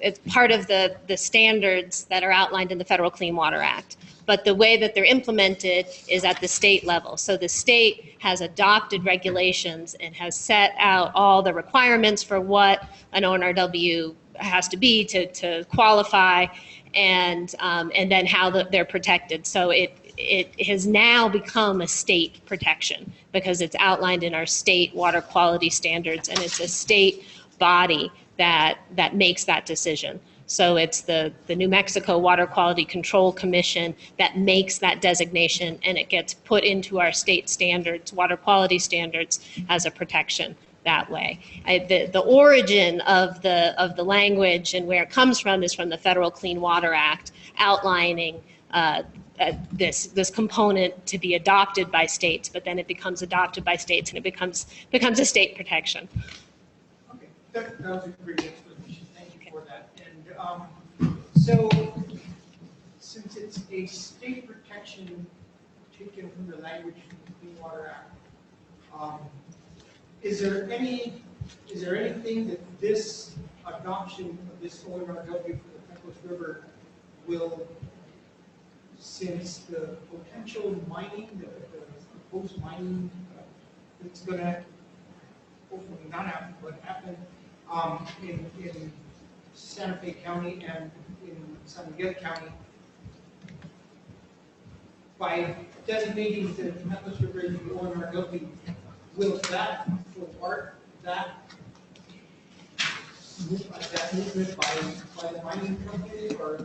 it's part of the standards that are outlined in the Federal Clean Water Act. But the way that they're implemented is at the state level. So the state has adopted regulations and has set out all the requirements for what an ONRW has to be to qualify, and then how they're protected. So it has now become a state protection because it's outlined in our state water quality standards, and it's a state body that makes that decision. So it's the New Mexico Water Quality Control Commission that makes that designation, and it gets put into our state standards, water quality standards, as a protection that way. The origin of the language and where it comes from is from the Federal Clean Water Act, outlining this component to be adopted by states, but then it becomes adopted by states and it becomes a state protection. Okay, that was a great explanation. Thank you for that. And so, since it's a state protection taken from the language from the Clean Water Act, is there anything that this adoption of this ONRW for the Pecos River will, since the potential mining, the proposed mining that's going to hopefully not happen, but happen in Santa Fe County and in San Miguel County, by designating the Pecos River as the ONRW, will that thwart that movement by the mining company, or is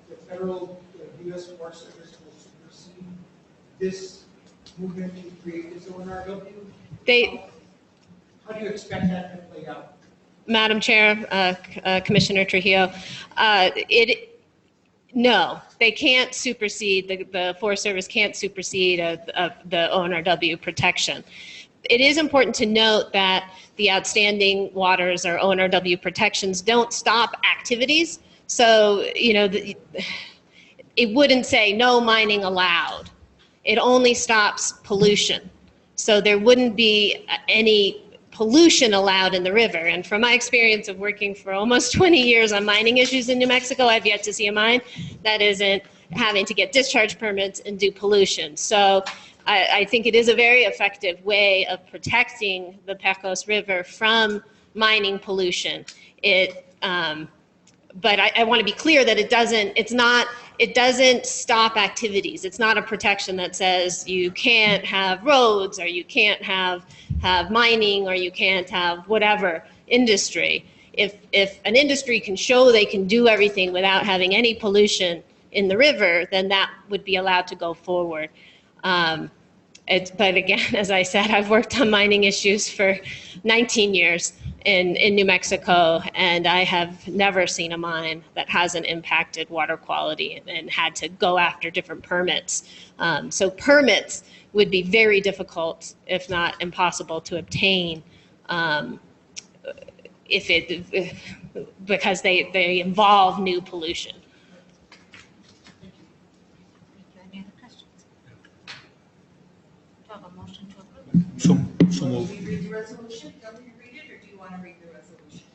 the federal, the U.S. Forest Service will supersede this movement to create this ONRW? How do you expect that to play out? Madam Chair, Commissioner Trujillo, no, they can't supersede, the Forest Service can't supersede the ONRW protection. It is important to note that the outstanding waters or ONRW protections don't stop activities. So, it wouldn't say no mining allowed. It only stops pollution. So there wouldn't be any pollution allowed in the river. And from my experience of working for almost 20 years on mining issues in New Mexico, I've yet to see a mine that isn't having to get discharge permits and do pollution. So I think it is a very effective way of protecting the Pecos River from mining pollution. But I want to be clear that it doesn't stop activities. It's not a protection that says you can't have roads, or you can't have mining, or you can't have whatever industry. If an industry can show they can do everything without having any pollution in the river, then that would be allowed to go forward. But again, as I said, I've worked on mining issues for 19 years in New Mexico, and I have never seen a mine that hasn't impacted water quality and had to go after different permits. So permits would be very difficult, if not impossible, to obtain because they involve new pollution. Any other questions? Do I have a motion to approve? So Will moved. we read the resolution? Do you read it, or do you want to read the resolution?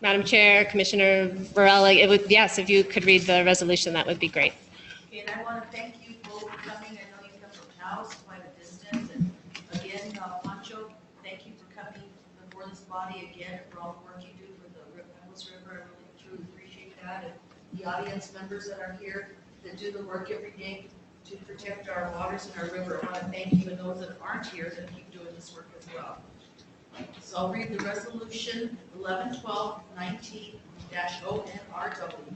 Madam Chair, Commissioner Varela, yes, if you could read the resolution, that would be great. Okay, and I want to thank you both for coming. I know you come from Taos, quite a distance, and again, Pancho, thank you for coming before this body again, for all the work you do for the Pecos River. I really truly appreciate that, and the audience members that are here that do the work every day to protect our waters and our river. I want to thank you, and those that aren't here that keep doing this work as well. So I'll read the resolution 11/12/19-ONRW.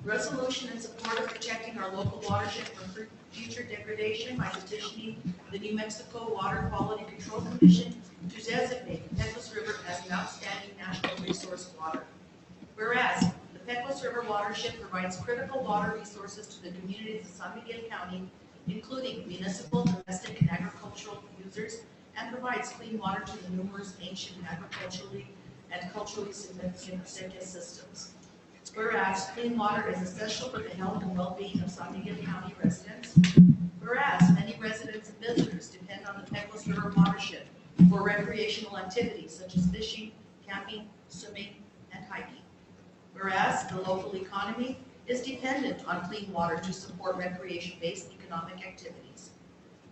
Resolution in support of protecting our local watershed from future degradation by petitioning the New Mexico Water Quality Control Commission to designate the Pecos River as an outstanding national resource water. Whereas the Pecos River watershed provides critical water resources to the communities of San Miguel County, including municipal, domestic, and agricultural users, and provides clean water to the numerous ancient agriculturally and culturally significant systems. Whereas clean water is essential for the health and well-being of San Miguel County residents. Whereas many residents and visitors depend on the Pecos River watershed for recreational activities such as fishing, camping, swimming, and hiking. Whereas the local economy is dependent on clean water to support recreation-based economic activities.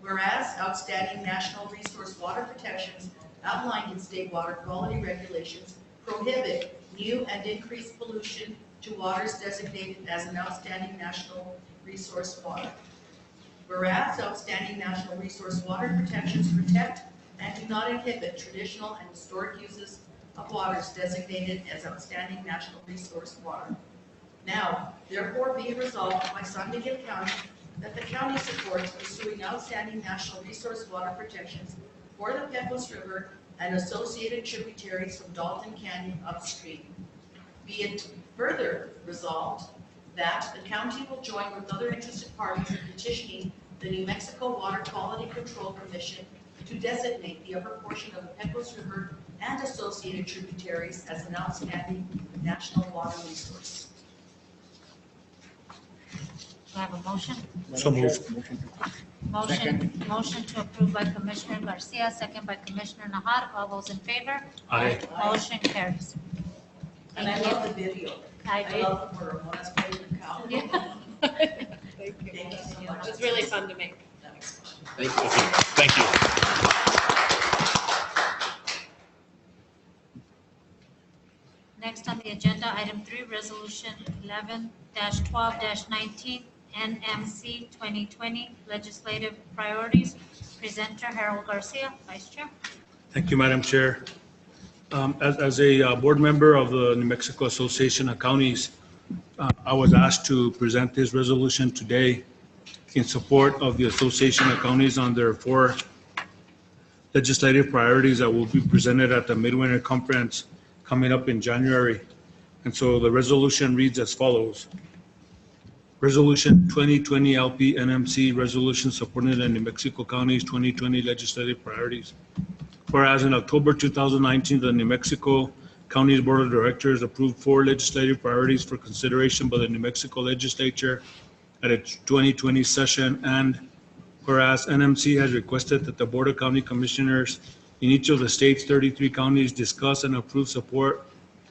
Whereas outstanding national resource water protections outlined in state water quality regulations prohibit new and increased pollution to waters designated as an outstanding national resource water. Whereas outstanding national resource water protections protect and do not inhibit traditional and historic uses of waters designated as outstanding national resource water. Now, therefore be it resolved by San Miguel County that the county supports pursuing outstanding national resource water protections for the Pecos River and associated tributaries from Dalton Canyon upstream. Be it further resolved that the county will join with other interested parties in petitioning the New Mexico Water Quality Control Commission to designate the upper portion of the Pecos River and associated tributaries as an outstanding national water resource. Do I have a motion? So moved. Motion to approve by Commissioner Garcia, second by Commissioner Nahar. All those in favor? Aye. Motion carries. And I love the video. I I did. love the word, when I was playing the cow. Thank you so much. It's really fun to make. Thank you. Thank you. Next on the agenda, item 3, resolution 11-12-19, NMC 2020 legislative priorities. Presenter Harold Garcia, Vice Chair. Thank you, Madam Chair. As a board member of the New Mexico Association of Counties, I was asked to present this resolution today in support of the Association of Counties on their 4 legislative priorities that will be presented at the Midwinter Conference coming up in January. And so the resolution reads as follows. Resolution 2020 LP NMC resolution supporting the New Mexico County's 2020 legislative priorities. Whereas in October 2019, the New Mexico County's Board of Directors approved 4 legislative priorities for consideration by the New Mexico Legislature at its 2020 session, and whereas NMC has requested that the Board of County Commissioners in each of the state's 33 counties discuss and approve support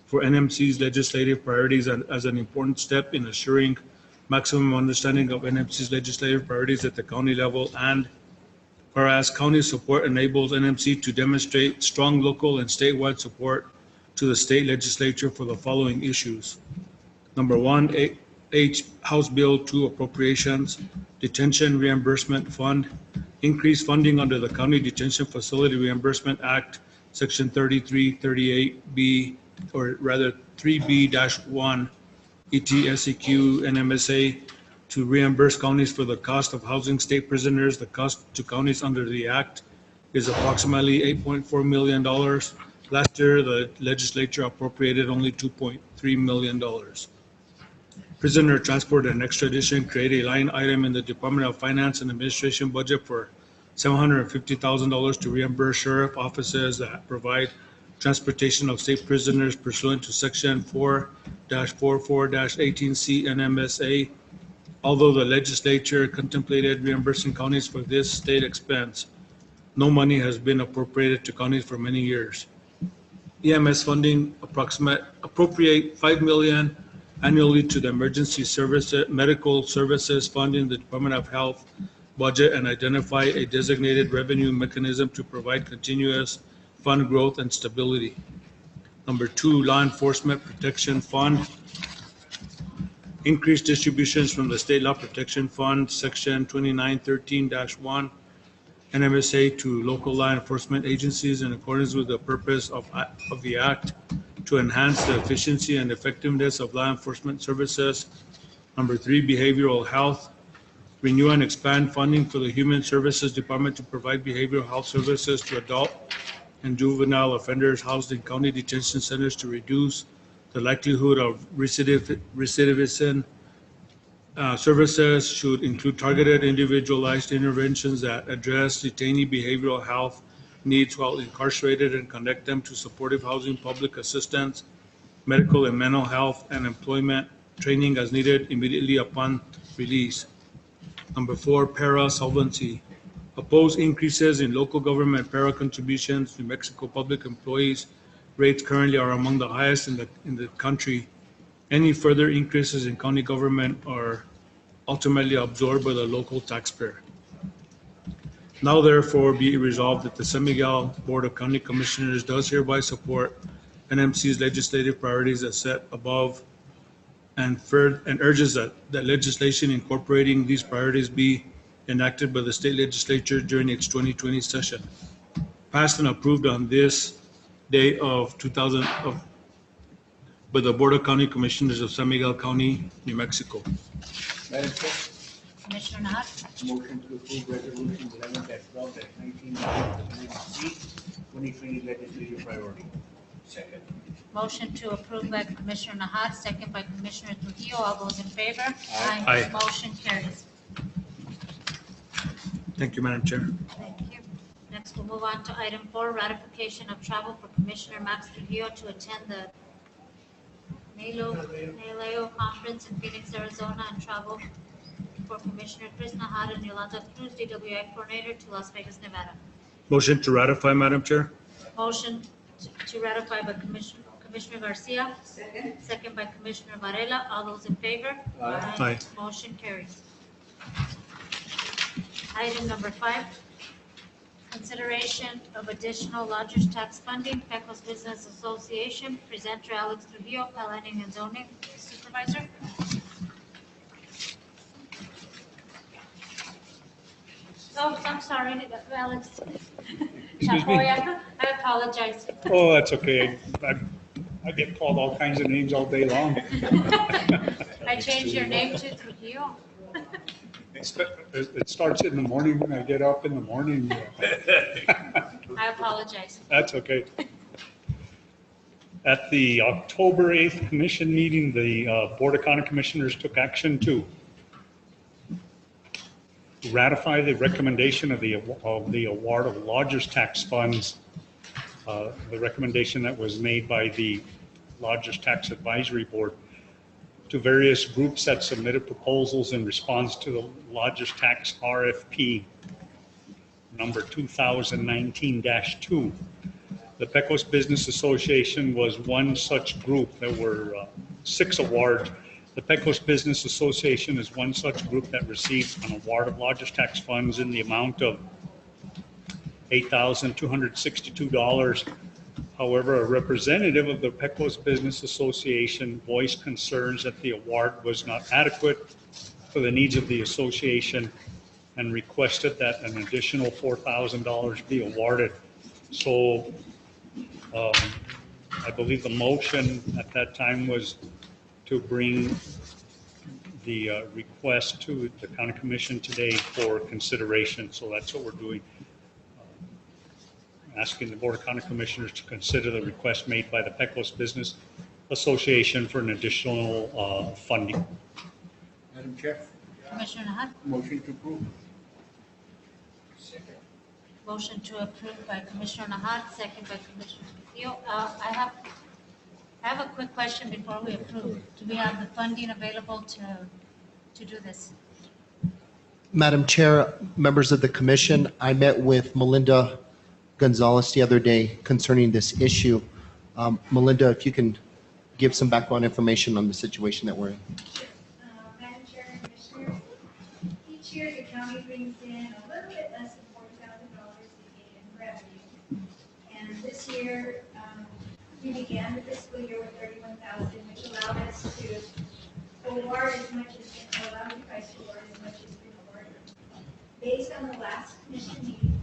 for NMC's legislative priorities as an important step in assuring maximum understanding of NMC's legislative priorities at the county level, and whereas county support enables NMC to demonstrate strong local and statewide support to the state legislature for the following issues. Number 1, House Bill 2 appropriations, detention reimbursement fund, increased funding under the County Detention Facility Reimbursement Act, Section 3338B, or rather 3B-1, ETSEQ and MSA, to reimburse counties for the cost of housing state prisoners. The cost to counties under the act is approximately $8.4 million. Last year, the legislature appropriated only $2.3 million. Prisoner transport and extradition create a line item in the Department of Finance and Administration budget for $750,000 to reimburse sheriff offices that provide transportation of state prisoners pursuant to Section 4-44-18C NMSA. Although the legislature contemplated reimbursing counties for this state expense, no money has been appropriated to counties for many years. EMS funding appropriate $5 million annually to the Emergency Services Medical Services Fund in the Department of Health budget and identify a designated revenue mechanism to provide continuous fund growth and stability. Number 2, Law Enforcement Protection Fund. Increased distributions from the State Law Protection Fund, Section 2913-1, NMSA to local law enforcement agencies in accordance with the purpose of the Act to enhance the efficiency and effectiveness of law enforcement services. Number 3, Behavioral Health. Renew and expand funding for the Human Services Department to provide behavioral health services to adult and juvenile offenders housed in county detention centers to reduce the likelihood of recidivism. Services should include targeted individualized interventions that address detainee behavioral health needs while incarcerated and connect them to supportive housing, public assistance, medical and mental health, and employment training as needed immediately upon release. Number 4, para solvency. Oppose increases in local government para contributions. New Mexico public employees rates currently are among the highest in the country. Any further increases in county government are ultimately absorbed by the local taxpayer. Now therefore be it resolved that the San Miguel Board of County Commissioners does hereby support NMC's legislative priorities as set above and urges that legislation incorporating these priorities be enacted by the state legislature during its 2020 session. Passed and approved on this day of 2000 by the Board of County Commissioners of San Miguel County, New Mexico. Madam Chair, Commissioner Nahat? motion to approve resolution 11-12-1993, 2020 legislative priority. Second. Motion to approve by Commissioner Nahat, second by Commissioner Trujillo. All those in favor? Aye. Motion carries. Thank you, Madam Chair. Thank you. Next, we'll move on to item 4, ratification of travel for Commissioner Max Trujillo to attend the NALEO conference in Phoenix, Arizona, and travel for Commissioner Chris Nahat and Yolanda Cruz, DWI coordinator, to Las Vegas, Nevada. Motion to ratify, Madam Chair. Motion to ratify by Commissioner Garcia. Second by Commissioner Varela. All those in favor? Aye. Motion carries. Item number 5, consideration of additional lodgers tax funding, Pecos Business Association, presenter Alex Trujillo, Planning and Zoning Supervisor. Oh, I'm sorry, Alex. Excuse me? Chapoya, I apologize. Oh, that's okay. I get called all kinds of names all day long. I changed your name to Trujillo. It starts in the morning when I get up in the morning. I apologize. That's okay. At the October 8th commission meeting, the Board of County Commissioners took action to ratify the recommendation of the award of lodgers tax funds, the recommendation that was made by the Lodgers Tax Advisory Board to various groups that submitted proposals in response to the lodgers tax RFP number 2019-2. The Pecos Business Association was one such group. There were 6 awards. The Pecos Business Association is one such group that received an award of lodgers tax funds in the amount of $8,262. However, a representative of the Pecos Business Association voiced concerns that the award was not adequate for the needs of the association and requested that an additional $4,000 be awarded. So I believe the motion at that time was to bring the request to the county commission today for consideration. So that's what we're doing. Asking the Board of County Commissioners to consider the request made by the Pecos Business Association for an additional funding. Madam Chair, Commissioner Nahat? motion to approve. Motion to approve by Commissioner Nahat, second by Commissioner Trujillo. I have a quick question before we approve. Do we have the funding available to do this? Madam Chair, members of the commission, I met with Melinda Gonzalez the other day concerning this issue. Melinda, if you can give some background information on the situation that we're in. Madam Chair and Commissioners, each year the county brings in a little bit less than $40,000 in revenue. And this year, we began the fiscal year with $31,000, which allowed us to award as much as, allowed you guys to award as much as been awarded. Based on the last commission meeting,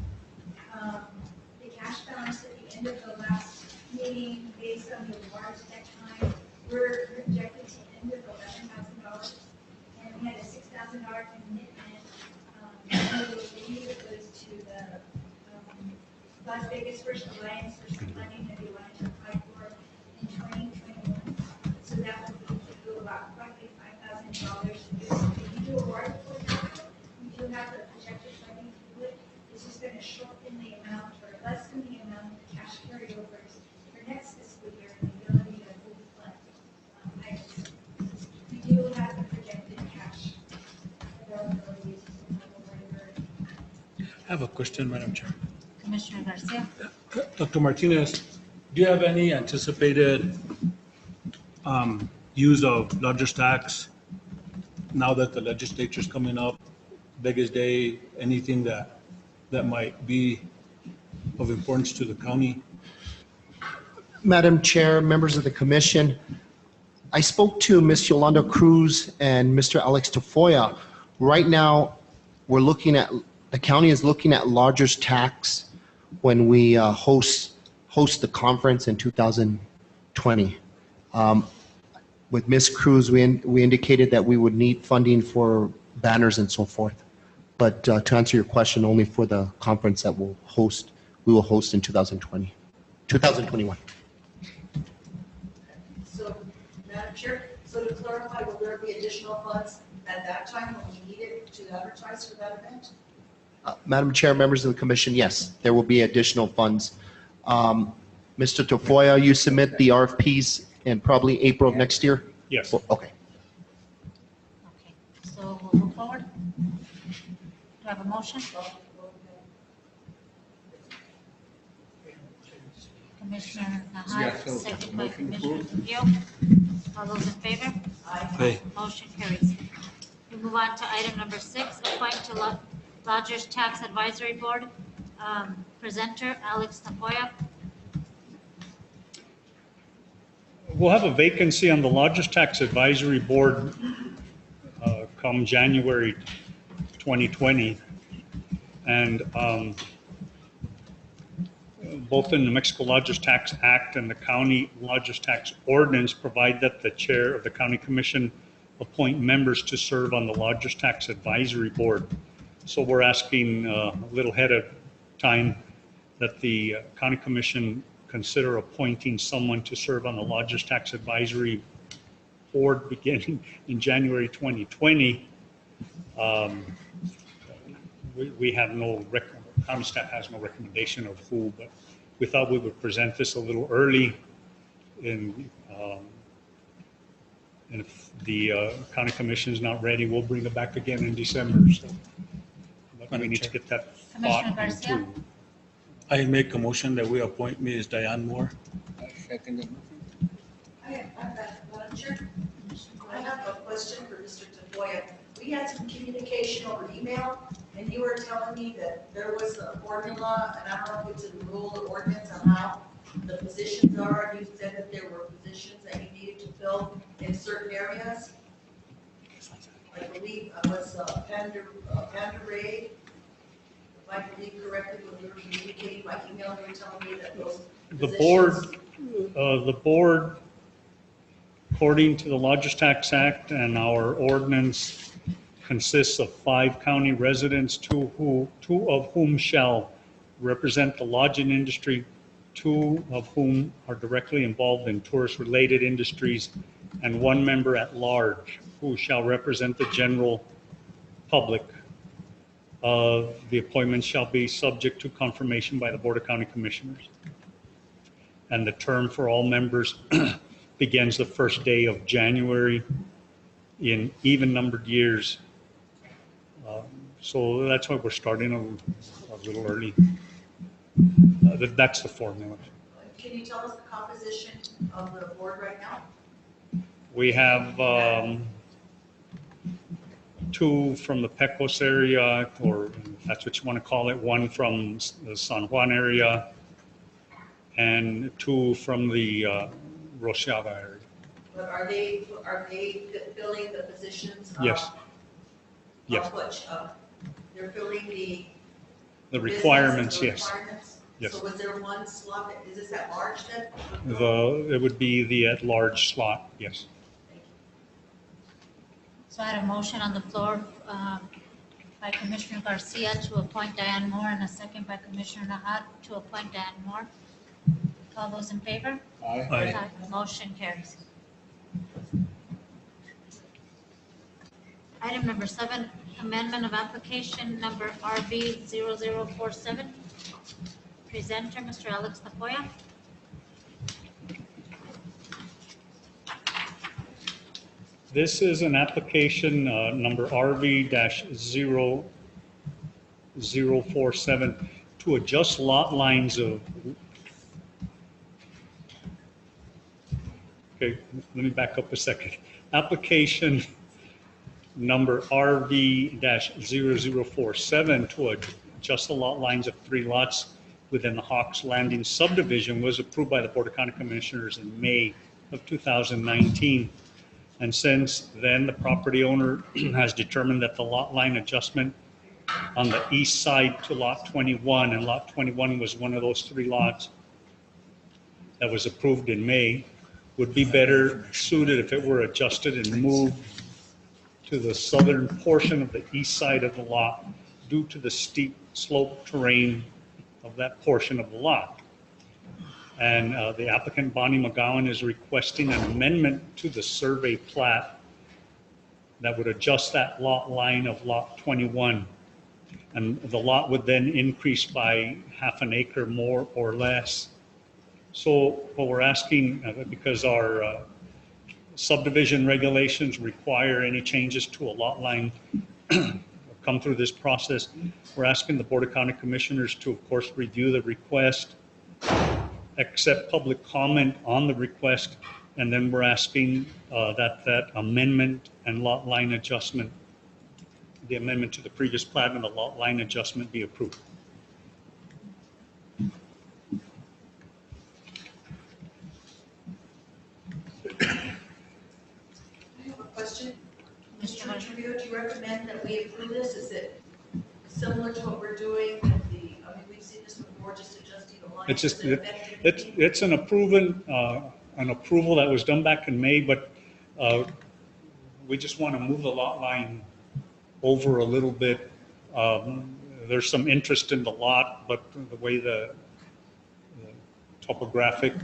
the cash balance at the end of the last meeting, based on the awards at that time, we're projected to end with $11,000. And we had a $6,000 commitment, I believe it was to the Las Vegas First Alliance for some funding that we wanted to apply for in 2021. that would be to about roughly $5,000. If you do a water for example, we do have the projected funding to do it. It's just going to shorten the amount or lessen the amount of cash carryovers for next fiscal year and the ability to move fund items. We do have the projected cash availability. I have a question, Madam Chair. Commissioner Garcia? Dr. Martinez, do you have any anticipated use of lodger's tax now that the legislature's coming up, biggest day, anything that might be of importance to the county? Madam Chair, members of the commission, I spoke to Ms. Yolanda Cruz and Mr. Alex Tafoya. Right now, the county is looking at lodger's tax when we host the conference in 2020. With Ms. Cruz, we indicated that we would need funding for banners and so forth. But to answer your question, only for the conference that we will host in 2021. So, Madam Chair, so to clarify, will there be additional funds at that time when we need it to advertise for that event? Madam Chair, members of the commission, yes, there will be additional funds. Mr. Tafoya, you submit the RFPs in probably April of next year? Yes. Okay. Okay, so we'll move forward. Do I have a motion? Commissioner Nahar, second by Commissioner Trujillo. All those in favor? Aye. Motion carries. We move on to item number 6, appoint to Lodgers Tax Advisory Board. Presenter, Alex Tafoya. We'll have a vacancy on the Lodgers Tax Advisory Board come January 2020. And both the New Mexico Lodgers Tax Act and the County Lodgers Tax Ordinance provide that the chair of the County Commission appoint members to serve on the Lodgers Tax Advisory Board. So we're asking a little ahead of time that the County Commission consider appointing someone to serve on the Lodgers Tax Advisory Board beginning in January 2020. We have no, county staff has no recommendation of who, but we thought we would present this a little early and if the county commission is not ready, we'll bring it back again in December. So but we need to get that Commissioner thought Garcia? into. I make a motion that we appoint Ms. Diane Moore. Madam Chair, I have a question for Mr. Tafoya. We had some communication over email, and you were telling me that there was a formula, and I don't know if it's a rule or ordinance on how the positions are, and you said that there were positions that you needed to fill in certain areas. I believe it was Panda Ray. If I believe correctly, when we were communicating by email, you were telling me that those The positions. board, according to the Lodgers Tax Act and our ordinance, consists of 5 county residents, two of whom shall represent the lodging industry, 2 of whom are directly involved in tourist-related industries, and 1 member at large who shall represent the general public. The appointment shall be subject to confirmation by the Board of County Commissioners. And the term for all members begins the first day of January in even-numbered years. So that's why we're starting a little early. That's the formula. Can you tell us the composition of the board right now? We have 2 from the Pecos area, or if that's what you want to call it, 1 from the San Juan area, and 2 from the Rosiaga area. But are they filling the positions? Yes. Yes. Of which, they're filling the. The requirements, the yes. requirements? Yes. So was there one slot, is this at large then? It would be the at-large slot, yes. So I had a motion on the floor by Commissioner Garcia to appoint Diane Moore and a second by Commissioner Nahar to appoint Diane Moore. All those in favor? Aye. Motion carries. Item number 7, amendment of application number RB 0047. Presenter, Mr. Alex Tapoya. This is an application number RV-0047 to adjust lot lines of, okay, let me back up a second. Application number RV-0047 to adjust the lot lines of 3 lots within the Hawks Landing subdivision was approved by the Board of County Commissioners in May of 2019. And since then, the property owner has determined that the lot line adjustment on the east side to lot 21, and lot 21 was one of those 3 lots that was approved in May, would be better suited if it were adjusted and moved to the southern portion of the east side of the lot due to the steep slope terrain of that portion of the lot. And the applicant, Bonnie McGowan, is requesting an amendment to the survey plat that would adjust that lot line of lot 21. And the lot would then increase by half an acre more or less. So what we're asking, because our subdivision regulations require any changes to a lot line come through this process, we're asking the Board of County Commissioners to, of course, review the request, accept public comment on the request, and then we're asking that amendment and lot line adjustment, the amendment to the previous plat and the lot line adjustment be approved. I have a question. Mr. Trujillo, do you recommend that we approve this? Is it similar to what we're doing with the, I mean, we've seen this before, just adjusting the lines? It's just, Does it affect anything? it's an approval that was done back in May, but we just want to move the lot line over a little bit. There's some interest in the lot, but the way the topographic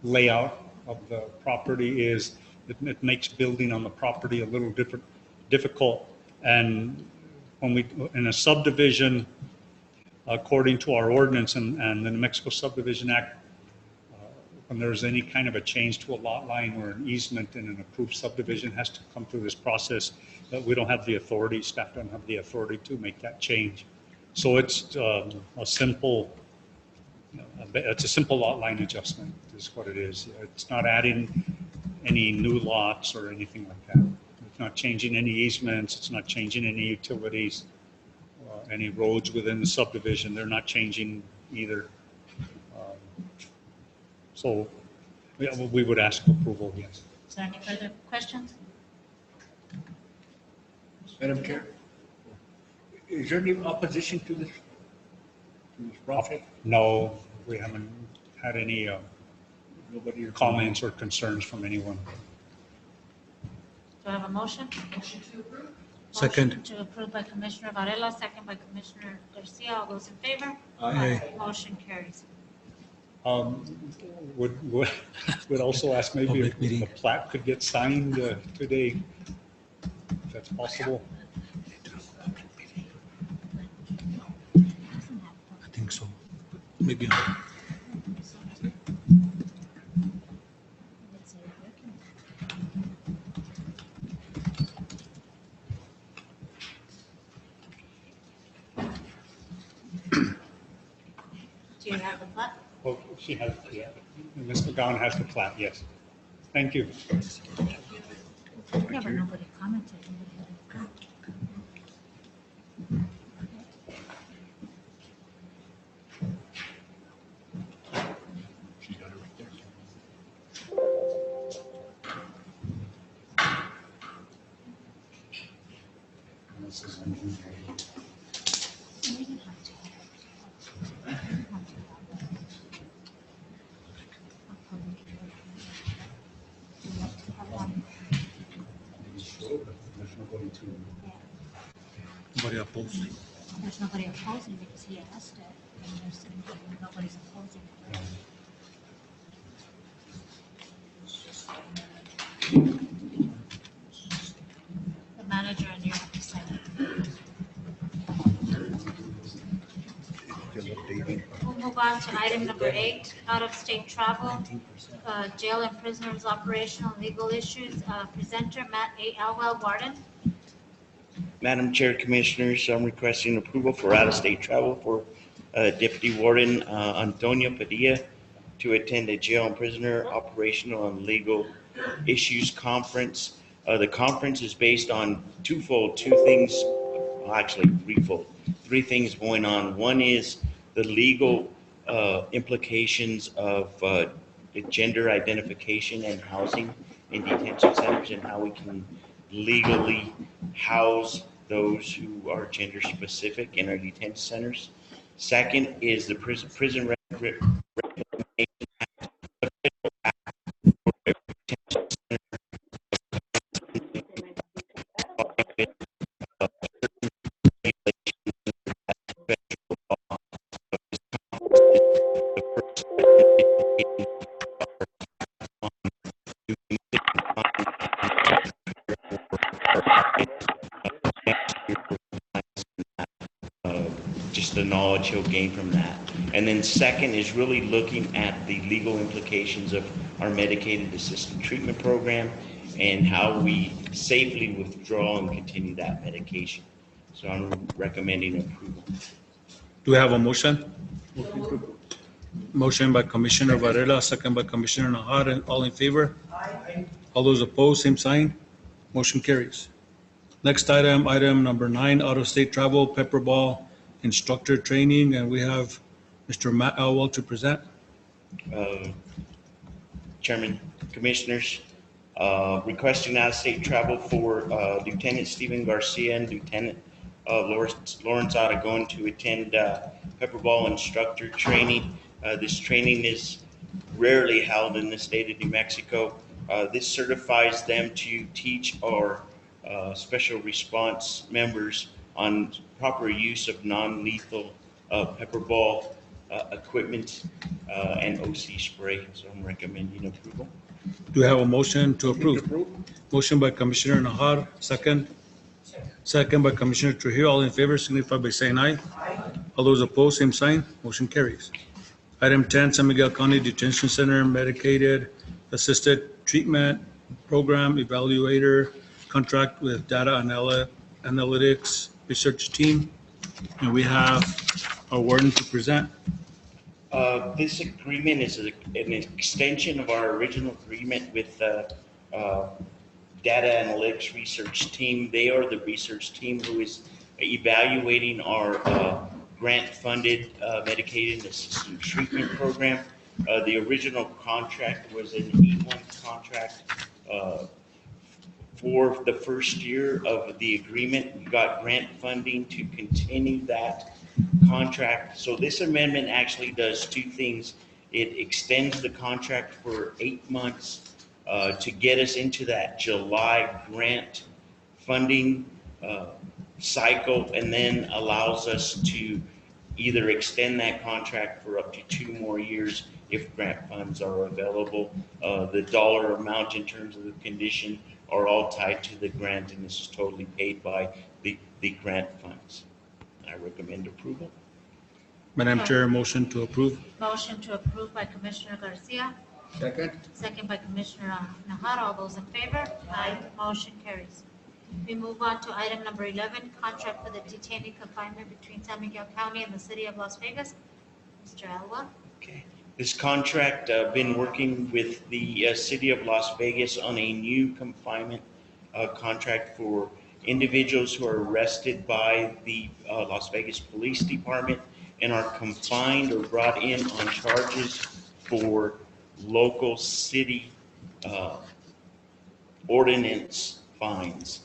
layout of the property is, it makes building on the property a little difficult. And when we, in a subdivision, according to our ordinance and the New Mexico Subdivision Act, when there's any kind of a change to a lot line or an easement in an approved subdivision, has to come through this process. But we don't have the authority, staff don't have the authority to make that change. So it's a simple, it's a simple lot line adjustment is what it is. It's not adding any new lots or anything like that. It's not changing any easements. It's not changing any utilities, any roads within the subdivision. They're not changing either. So yeah, we would ask approval, yes. Is there any further questions? Madam Chair, is there any opposition to this project? No, we haven't had any comments or concerns from anyone. Do I have a motion? Motion to approve? Second. Motion to approve by Commissioner Varela, second by Commissioner Garcia. All those in favor? Aye. Motion carries. Would also ask maybe if the plat could get signed today, if that's possible. I think so. Maybe not. Do you have the plat? Well, she has, yeah. Ms. McGowan has the plat, yes. Thank you. Yeah, but nobody commented. She's got it right there. Nobody opposed. There's nobody opposing because he asked it, and there's nobody's opposing it. The manager We'll move on to item number 8, out-of-state travel, jail and prisoners operational and legal issues. Presenter Matt A. Elwell, Warden. Madam Chair, Commissioners, I'm requesting approval for out-of-state travel for Deputy Warden Antonio Padilla to attend a jail and prisoner operational and legal issues conference. The conference is based on two things, well, actually threefold. Three things going on. One is the legal implications of gender identification and housing in detention centers and how we can legally house those who are gender specific in our detention centers. Second is the prison reclamation just the knowledge he'll gain from that. And then second is really looking at the legal implications of our medicated assisted treatment program and how we safely withdraw and continue that medication. So I'm recommending approval. Do we have a motion? Motion by Commissioner Varela, second by Commissioner Nahar. All in favor? Aye. All those opposed, same sign. Motion carries. Next item, item number 9, out-of-state travel, pepper ball instructor training, and we have Mr. Matt Elwell to present. Chairman, Commissioners, requesting out-of-state travel for Lieutenant Stephen Garcia and Lieutenant Lawrence Aragon to attend pepperball instructor training. This training is rarely held in the state of New Mexico. This certifies them to teach our special response members on proper use of non-lethal pepperball equipment and OC spray. So I'm recommending approval. Do we have a motion to approve? Motion by Commissioner Nahar, second. Second by Commissioner Trujillo. All in favor signify by saying aye. Aye. All those opposed, same sign. Motion carries. Item 10, San Miguel County Detention Center Medicated Assisted Treatment Program Evaluator Contract with Data Analytics Research Team. And we have our warden to present. This agreement is an extension of our original agreement with Data Analytics Research Team. They are the research team who is evaluating our grant-funded medicated assisted treatment program. The original contract was an 8-month contract. For the first year of the agreement, we got grant funding to continue that contract. So this amendment actually does two things. It extends the contract for 8 months to get us into that July grant funding cycle, and then allows us to either extend that contract for up to 2 more years if grant funds are available. The dollar amount in terms of the condition are all tied to the grant, and this is totally paid by the grant funds. I recommend approval. Madam Chair, motion to approve. Motion to approve by Commissioner Garcia, Second. second by Commissioner Nahara. All those in favor? Aye. Motion carries. We move on to item number 11, contract for the detainee confinement between San Miguel County and the City of Las Vegas. Mr. Alba? This contract, been working with the City of Las Vegas on a new confinement contract for individuals who are arrested by the Las Vegas Police Department and are confined or brought in on charges for local city ordinance fines,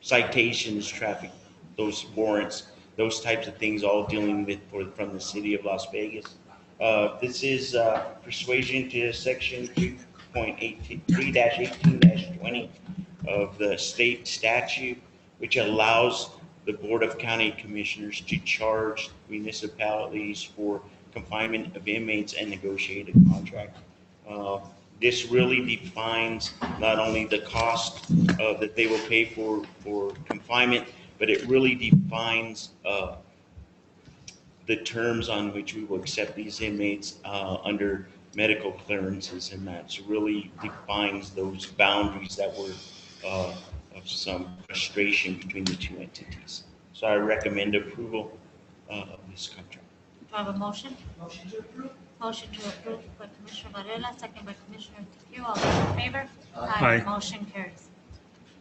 citations, traffic, those warrants, those types of things, all dealing with from the City of Las Vegas. This is persuasion to section 2.3-18-20 of the state statute, which allows the Board of County Commissioners to charge municipalities for confinement of inmates and negotiate a contract. This really defines not only the cost that they will pay for confinement, but it really defines the terms on which we will accept these inmates under medical clearances, and that really defines those boundaries that were of some frustration between the two entities. So I recommend approval of this contract. Do I have a motion? Motion to approve. Motion to approve by Commissioner Varela, second by Commissioner Trujillo. All those in favor? Aye. Motion carries.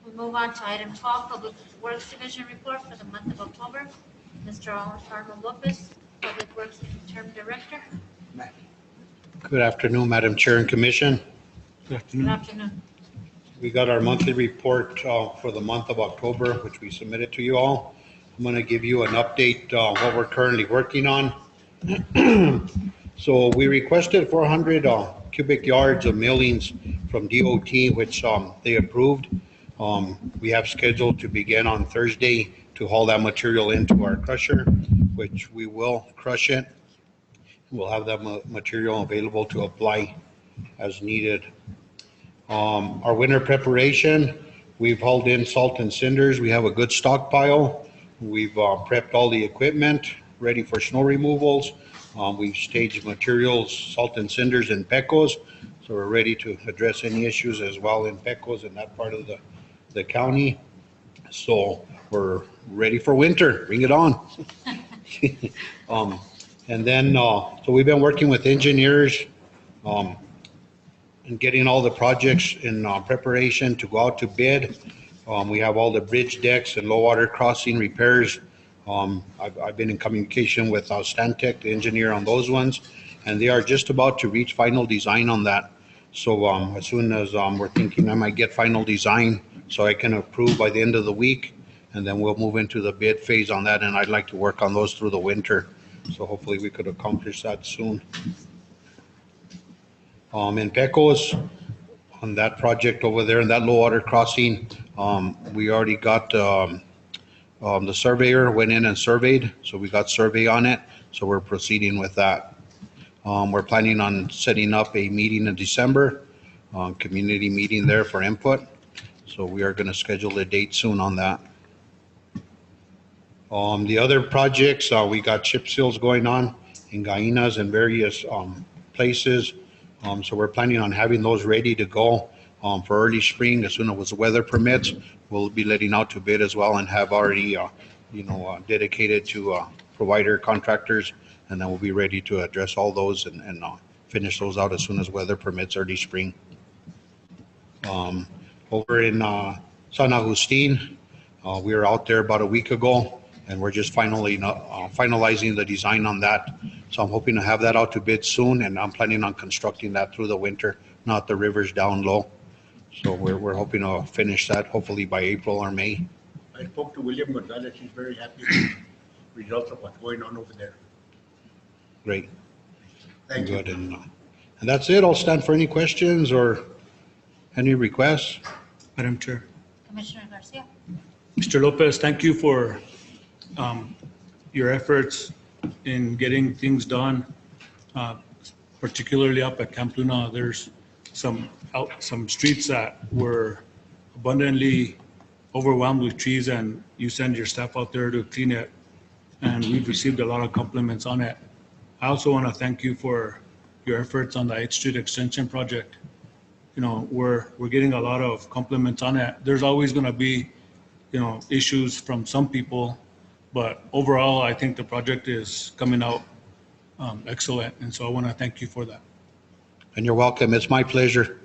We move on to item 12, Public Works Division report for the month of October. Mr. Arnold Lopez, Public Works Interim Director. Good afternoon, Madam Chair and Commission. Good Good afternoon. afternoon. We got our monthly report for the month of October, which we submitted to you all. I'm going to give you an update on what we're currently working on. So we requested 400 cubic yards of millings from DOT, which they approved. We have scheduled to begin on Thursday to haul that material into our crusher, which we will crush it. We'll have that material available to apply as needed. Our winter preparation, we've hauled in salt and cinders. We have a good stockpile. We've prepped all the equipment, ready for snow removals. We've staged materials, salt and cinders in Pecos. So we're ready to address any issues as well in Pecos in that part of the county. So we're ready for winter. Bring it on. And then, so we've been working with engineers and getting all the projects in preparation to go out to bid. We have all the bridge decks and low water crossing repairs. I've been in communication with Stantec, the engineer on those ones, and they are just about to reach final design on that. So as soon as we're thinking I might get final design so I can approve by the end of the week, and then we'll move into the bid phase on that, and I'd like to work on those through the winter. So hopefully we could accomplish that soon. In Pecos, on that project over there in that low water crossing, we already got the surveyor went in and surveyed, so we got survey on it. So we're proceeding with that. We're planning on setting up a meeting in December, community meeting there for input. So we are going to schedule a date soon on that. The other projects, we got chip seals going on in Gainas and various places. So we're planning on having those ready to go for early spring. As soon as the weather permits, we'll be letting out to bid as well and have already, dedicated to provider contractors. And then we'll be ready to address all those and finish those out as soon as weather permits early spring. Over in San Agustin, we were out there about a week ago, and we're just finalizing the design on that. So I'm hoping to have that out to bid soon, and I'm planning on constructing that through the winter, not the rivers down low. So we're hoping to finish that hopefully by April or May. I spoke to William Gonzalez. He's very happy with the results of what's going on over there. Great. Thank you. Good. And that's it. I'll stand for any questions or any requests. Madam Chair. Commissioner Garcia. Mr. Lopez, thank you for your efforts in getting things done, particularly up at Camp Luna. There's some streets that were abundantly overwhelmed with trees, and you send your staff out there to clean it, and we've received a lot of compliments on it. I also want to thank you for your efforts on the 8th Street Extension project. We're getting a lot of compliments on it. There's always going to be, issues from some people, but overall, I think the project is coming out excellent, and so I want to thank you for that. And you're welcome. It's my pleasure.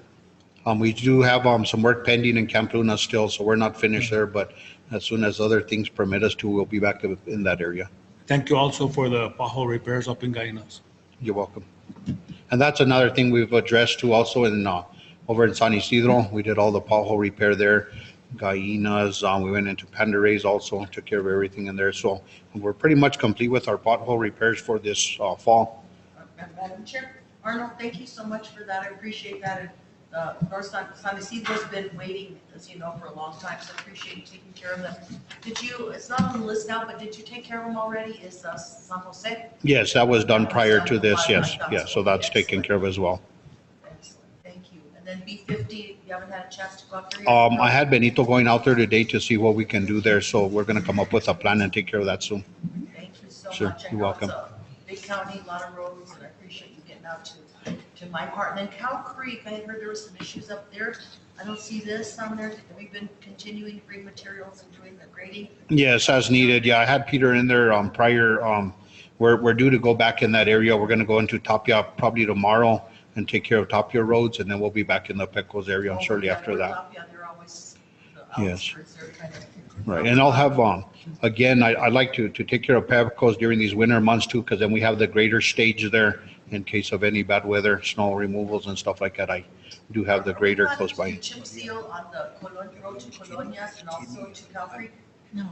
We do have some work pending in Camp Luna still, so we're not finished there, but as soon as other things permit us to, we'll be back in that area. Thank you also for the pothole repairs up in Gainas. You're welcome. And that's another thing we've addressed too also in over in San Isidro. We did all the pothole repair there. Gainas, we went into Pandares also, took care of everything in there. So we're pretty much complete with our pothole repairs for this fall. Madam Chair, Arnold, thank you so much for that. I appreciate that. North San Isidro's been waiting, as you know, for a long time, so I appreciate you taking care of them. It's not on the list now, but did you take care of them already? Is San Jose? Yes, that was done prior to this. Yes. Yeah. So that's taken care of as well. Excellent. Thank you. And then B50, you haven't had a chance to go up there yet? I had Benito going out there today to see what we can do there. So we're going to come up with a plan and take care of that soon. Thank Thank you so Sure, much. I you're know welcome. it's a big county, a lot of roads, and I appreciate you getting out to my part. And then Cow Creek, I heard there were some issues up there. I don't see this on there. Have we been continuing to bring materials and doing the grading? Yes, as needed. Yeah, I had Peter in there prior. We're due to go back in that area. We're going to go into Tapia probably tomorrow and take care of Tapia roads, and then we'll be back in the Pecos area Oh, shortly yeah, after North that. Tapia, they're always the Yes. outskirts. They're kind of. Right, and I'll have, again, I'd like to take care of Pecos during these winter months too, because then we have the greater stage there in case of any bad weather, snow removals and stuff like that. I do have the greater close by. Chip seal on the road to Colonias and also to Cow Creek? No.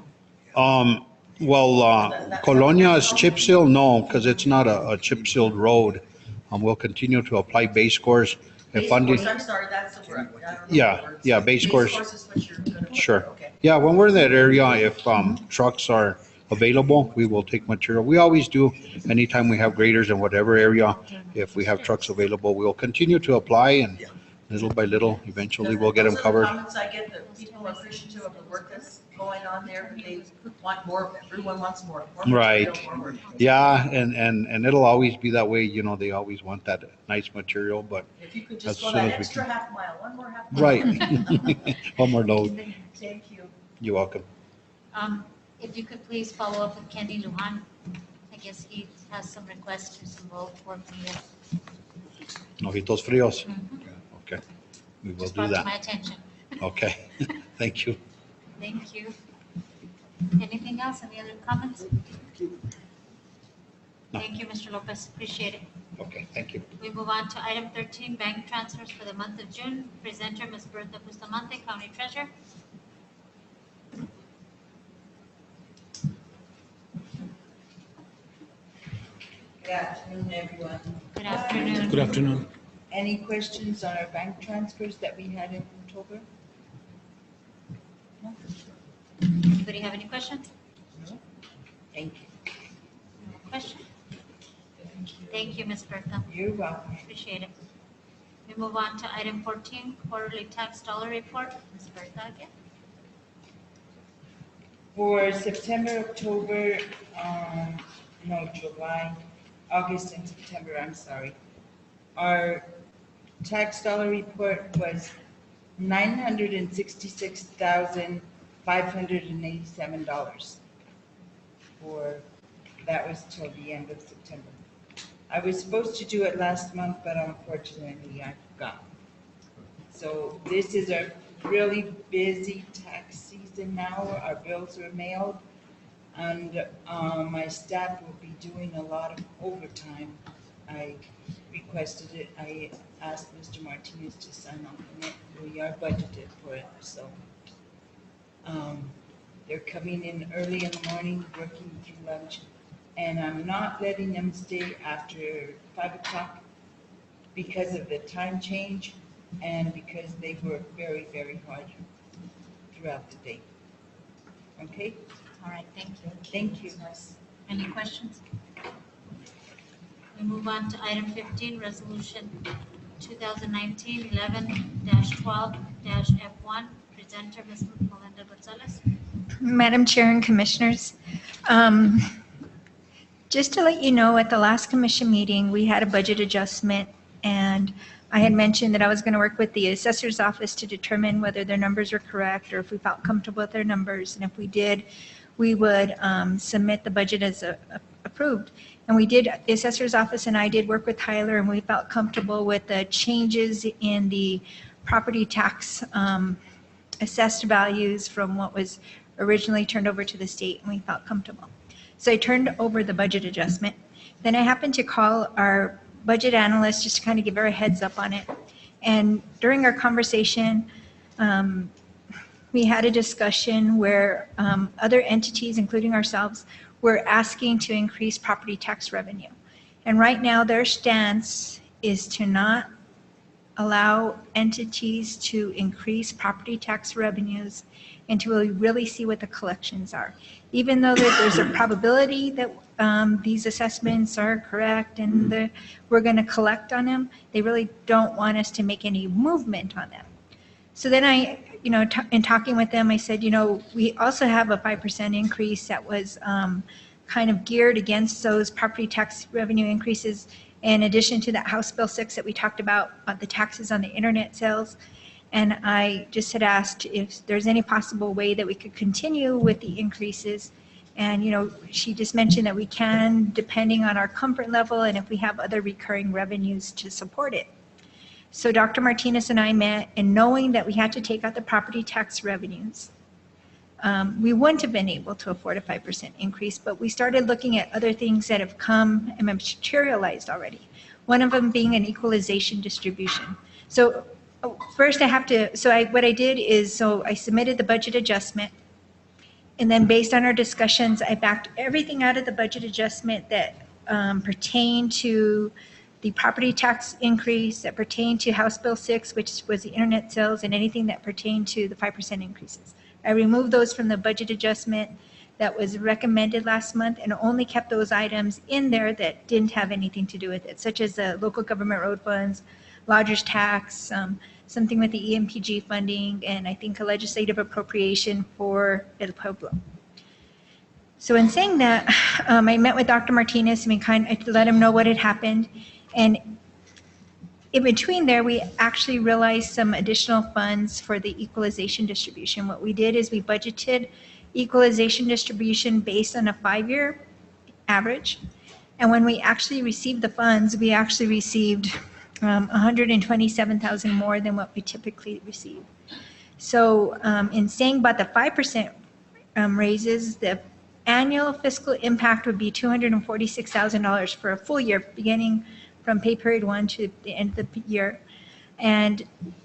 Colonia is chip seal? No, because it's not a chip sealed road. We'll continue to apply base course. Base course, I'm sorry, that's the word. I don't know the Yeah, words. yeah, base course. Base course is what you're gonna put Sure. there, okay. Yeah, when we're in that area, if trucks are available, we will take material. We always do, anytime we have graders in whatever area. If we have trucks available, we'll continue to apply, and little by little, eventually we'll get them Those are the covered. comments I get, that people are appreciative of the work that's going on there. They want more, everyone wants more. More Right. material, more work. Yeah, and it'll always be that way, you know, they always want that nice material, but If you could as just go soon that as we extra can. half mile, one more half mile. Right. One more load. Thank you. You're welcome. If you could please follow up with Kenny Lujan. I guess he has some requests to some work needed. Ojitos fríos. Mhm. Okay, we will Just do brought to that. my attention. Okay, thank you. Thank you. Anything else? Any other comments? No. Thank you, Mr. Lopez. Appreciate it. Okay, thank you. We move on to item 13, bank transfers for the month of June. Presenter, Ms. Bertha Bustamante, County Treasurer. Good afternoon, everyone. Good afternoon. Good afternoon. Any questions on our bank transfers that we had in October? No? Anybody have any questions? No? Thank you. No question? Thank you, Ms. Bertha. You're welcome. Appreciate it. We move on to item 14, quarterly tax dollar report. Ms. Bertha again. For September, October, no, July, August and September, I'm sorry. Our tax dollar report was $966,587 that was till the end of September. I was supposed to do it last month, but unfortunately I forgot. So this is a really busy tax season now. Our bills are mailed, and my staff will be doing a lot of overtime. I requested it. I asked Mr. Martinez to sign off on it. We are budgeted for it, so they're coming in early in the morning, working through lunch, and I'm not letting them stay after 5 o'clock because of the time change and because they work very, very hard throughout the day. Okay? All right, thank you. Thank you. Any questions? We move on to item 15, resolution 2019-11-12-F1. Presenter, Ms. Melinda Gonzalez. Madam Chair and Commissioners, just to let you know, at the last commission meeting, we had a budget adjustment, and I had mentioned that I was going to work with the assessor's office to determine whether their numbers were correct or if we felt comfortable with their numbers. And if we did, we would submit the budget as approved. And we did, the assessor's office and I did work with Tyler, and we felt comfortable with the changes in the property tax assessed values from what was originally turned over to the state, and we felt comfortable. So I turned over the budget adjustment. Then I happened to call our budget analyst just to kind of give her a heads up on it. And during our conversation, we had a discussion where other entities, including ourselves, were asking to increase property tax revenue. And right now, their stance is to not allow entities to increase property tax revenues until we really see what the collections are. Even though there's a probability that these assessments are correct and we're going to collect on them, they really don't want us to make any movement on them. So then I, in talking with them, I said, we also have a 5% increase that was kind of geared against those property tax revenue increases, in addition to that House Bill 6 that we talked about the taxes on the internet sales. And I just had asked if there's any possible way that we could continue with the increases. And, she just mentioned that we can, depending on our comfort level and if we have other recurring revenues to support it. So Dr. Martinez and I met, and knowing that we had to take out the property tax revenues, we wouldn't have been able to afford a 5% increase, but we started looking at other things that have come and materialized already. One of them being an equalization distribution. So first what I did is, I submitted the budget adjustment, and then based on our discussions, I backed everything out of the budget adjustment that pertained to the property tax increase, that pertained to House Bill 6, which was the internet sales, and anything that pertained to the 5% increases. I removed those from the budget adjustment that was recommended last month and only kept those items in there that didn't have anything to do with it, such as the local government road funds, lodger's tax, something with the EMPG funding, and I think a legislative appropriation for El Pueblo. So in saying that, I met with Dr. Martinez and I let him know what had happened. And in between there, we actually realized some additional funds for the equalization distribution. What we did is we budgeted equalization distribution based on a 5-year average. And when we actually received the funds, we actually received $127,000 more than what we typically receive. So in saying about the 5% raises, the annual fiscal impact would be $246,000 for a full year, beginning from pay period 1 to the end of the year. And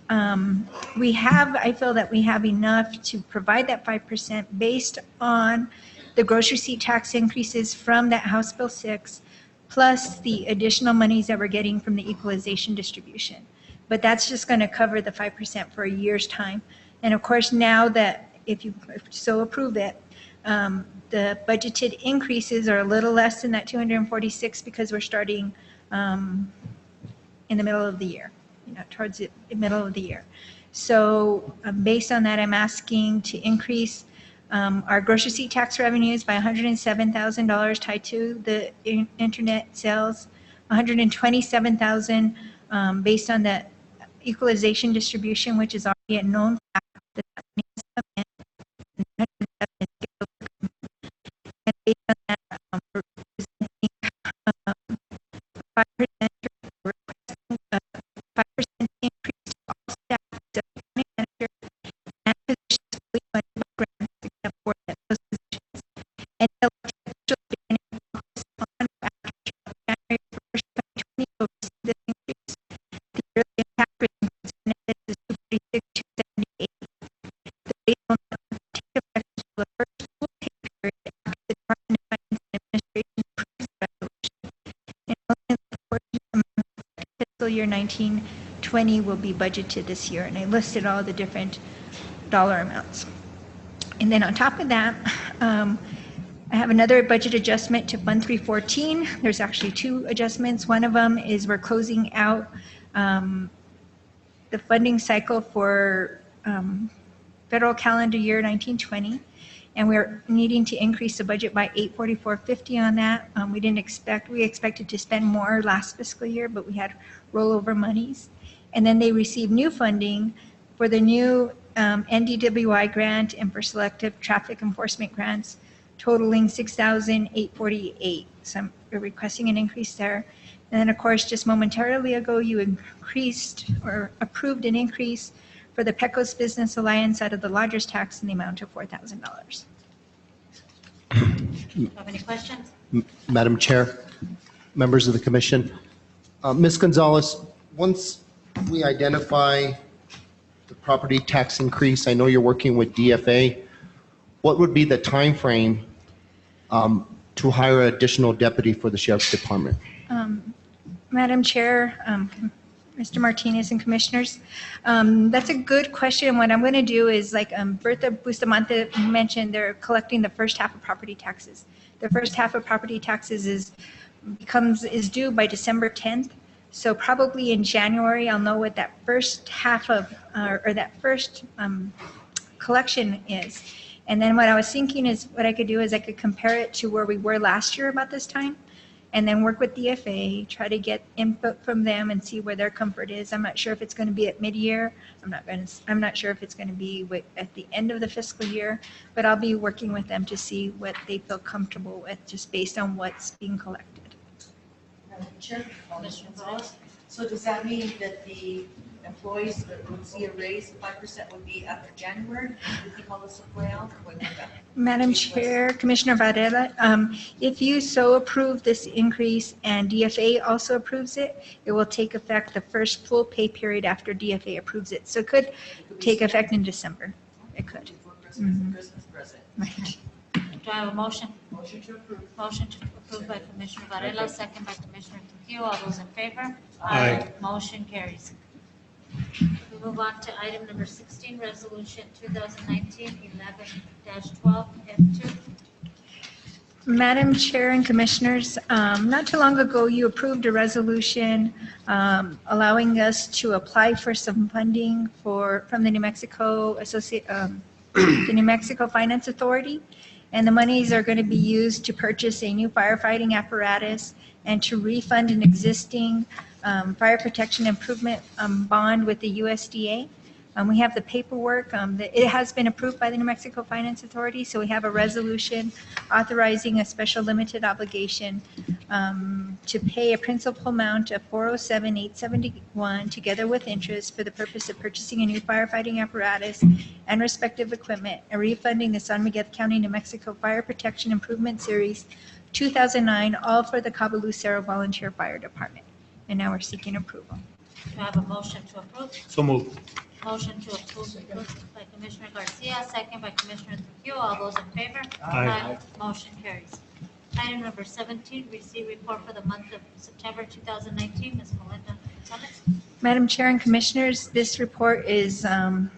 I feel that we have enough to provide that 5% based on the gross receipt tax increases from that House Bill 6, plus the additional monies that we're getting from the equalization distribution. But that's just going to cover the 5% for a year's time. And of course, now that if you so approve it, the budgeted increases are a little less than that 246 because we're starting in the middle of the year, towards the middle of the year. So based on that, I'm asking to increase our gross receipt tax revenues by $107,000 tied to the internet sales, $127,000 based on the equalization distribution, which is already a known fact. And based on that, we're presenting 5% increase to all staff, the county manager, and positions fully funded by grants except for those positions. And elected officials beginning to focus on after January 1st, 2020 will receive this increase. The yearly impact for increase in benefits is $246,278. The rate will not take effect until the first full pay period after the Department of Finance and Administration approves the resolution. And only the portion amount of fiscal year 1920 will be budgeted this year. And I listed all the different dollar amounts. And then on top of that, I have another budget adjustment to Fund 314. There's actually 2 adjustments. One of them is we're closing out the funding cycle for federal calendar year 1920, and we're needing to increase the budget by $844.50 on that. We expected to spend more last fiscal year, but we had rollover monies. And then they received new funding for the new NDWI grant and for selective traffic enforcement grants, totaling $6,848. So we're requesting an increase there. And then, of course, just momentarily ago, you increased or approved an increase for the Pecos Business Alliance out of the lodger's tax in the amount of $4,000. Do you have any questions? Madam Chair, members of the commission, Ms. Gonzalez, once we identify the property tax increase, I know you're working with DFA, what would be the time frame to hire an additional deputy for the Sheriff's Department? Madam Chair, Mr. Martinez and Commissioners, that's a good question. What I'm going to do is, like Bertha Bustamante mentioned, they're collecting the first half of property taxes. The first half of property taxes is due by December 10th. So probably in January, I'll know what that first half of, or that first collection is. And then what I was thinking is what I could do is I could compare it to where we were last year about this time, and then work with DFA, try to get input from them and see where their comfort is. I'm not sure if it's going to be at mid-year. I'm not sure if it's going to be at the end of the fiscal year, but I'll be working with them to see what they feel comfortable with, just based on what's being collected. Madam Chair, Commissioner Gonzalez. So does that mean that the employees that would see a raise, 5% would be after January? Do you think all this will play out? When would that Madam take place? Chair, Commissioner Varela, if you so approve this increase and DFA also approves it, it will take effect the first full pay period after DFA approves it. So it could take effect in December. It could. Before Christmas, Mhm. Christmas present. Right. Do I have a motion? Motion to approve. Motion to approve by Commissioner Varela, second by Commissioner Trujillo. All those in favor? Aye. Motion carries. We move on to item number 16, Resolution 2019-11-12F2. Madam Chair and Commissioners, not too long ago, you approved a resolution allowing us to apply for some funding from the New Mexico the New Mexico Finance Authority. And the monies are going to be used to purchase a new firefighting apparatus and to refund an existing fire protection improvement bond with the USDA. We have the paperwork. It has been approved by the New Mexico Finance Authority, so we have a resolution authorizing a special limited obligation to pay a principal amount of $407,871 together with interest for the purpose of purchasing a new firefighting apparatus and respective equipment and refunding the San Miguel County, New Mexico Fire Protection Improvement Series 2009, all for the Cabo Lucero Volunteer Fire Department. And now we're seeking approval. Do I have a motion to approve? So moved. Motion to approve by Commissioner Garcia, second by Commissioner Trujillo. All those in favor? Aye. Motion carries. Item number 17, receive report for the month of September 2019. Ms. Melinda Gonzalez. Madam Chair and Commissioners, this report is a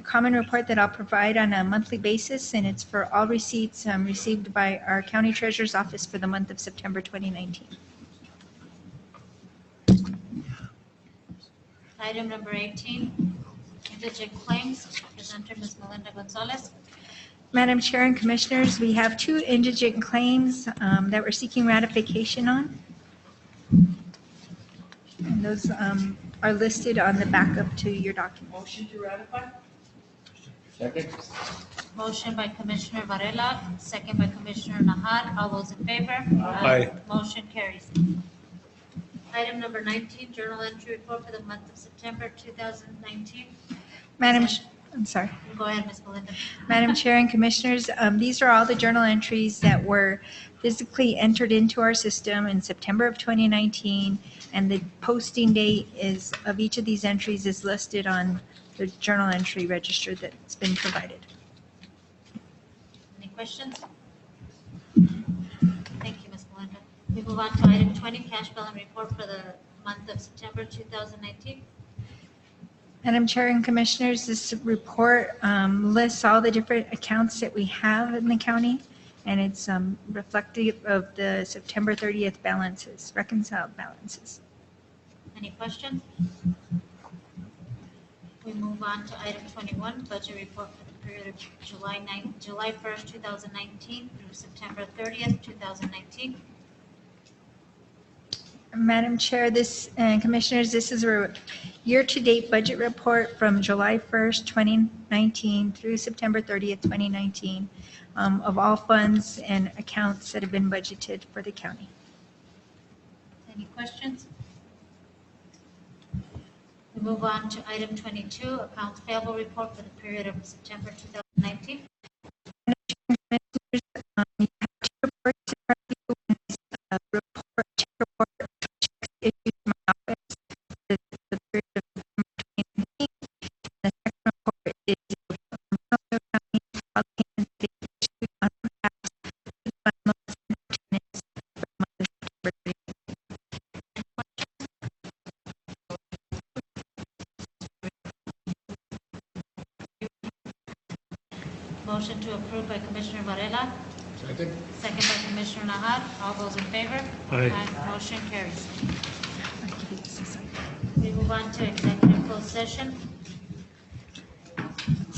common report that I'll provide on a monthly basis, and it's for all receipts received by our County Treasurer's Office for the month of September 2019. Item number 18, indigent claims. Presenter Ms. Melinda Gonzalez. Madam Chair and Commissioners, we have two indigent claims that we're seeking ratification on. And those are listed on the backup to your document. Motion to ratify? Second. Motion by Commissioner Varela, second by Commissioner Nahar. All those in favor? Aye. Motion carries. Item number 19, journal entry report for the month of September 2019. I'm sorry. Go ahead, Ms. Melinda. Madam Chair and Commissioners, these are all the journal entries that were physically entered into our system in September of 2019, and the posting date of each of these entries is listed on the journal entry register that's been provided. Any questions? Thank you, Ms. Melinda. We move on to item 20, cash balance report for the month of September 2019. Madam Chair and Commissioners, this report lists all the different accounts that we have in the county, and it's reflective of the September 30th balances, reconciled balances. Any questions? We move on to item 21, budget report for the period of July 1st, 2019 through September 30th, 2019. Madam Chair, and Commissioners, this is a year-to-date budget report from July 1st, 2019 through September 30th, 2019 of all funds and accounts that have been budgeted for the county. Any questions? We move on to item 22, accounts payable report for the period of September 2019. Motion to approve by Commissioner Varela. Second. Second by Commissioner Nahar. All those in favor? Aye. Motion carries. We move on to executive closed session.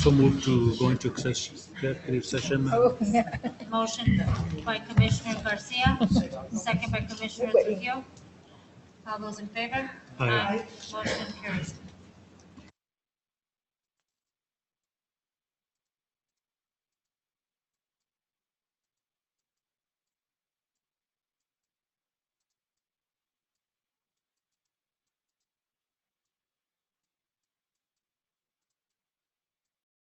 So move to go into executive session. Oh, yeah. Motion by Commissioner Garcia, second by Commissioner Trujillo. All those in favor? Aye. Motion carries.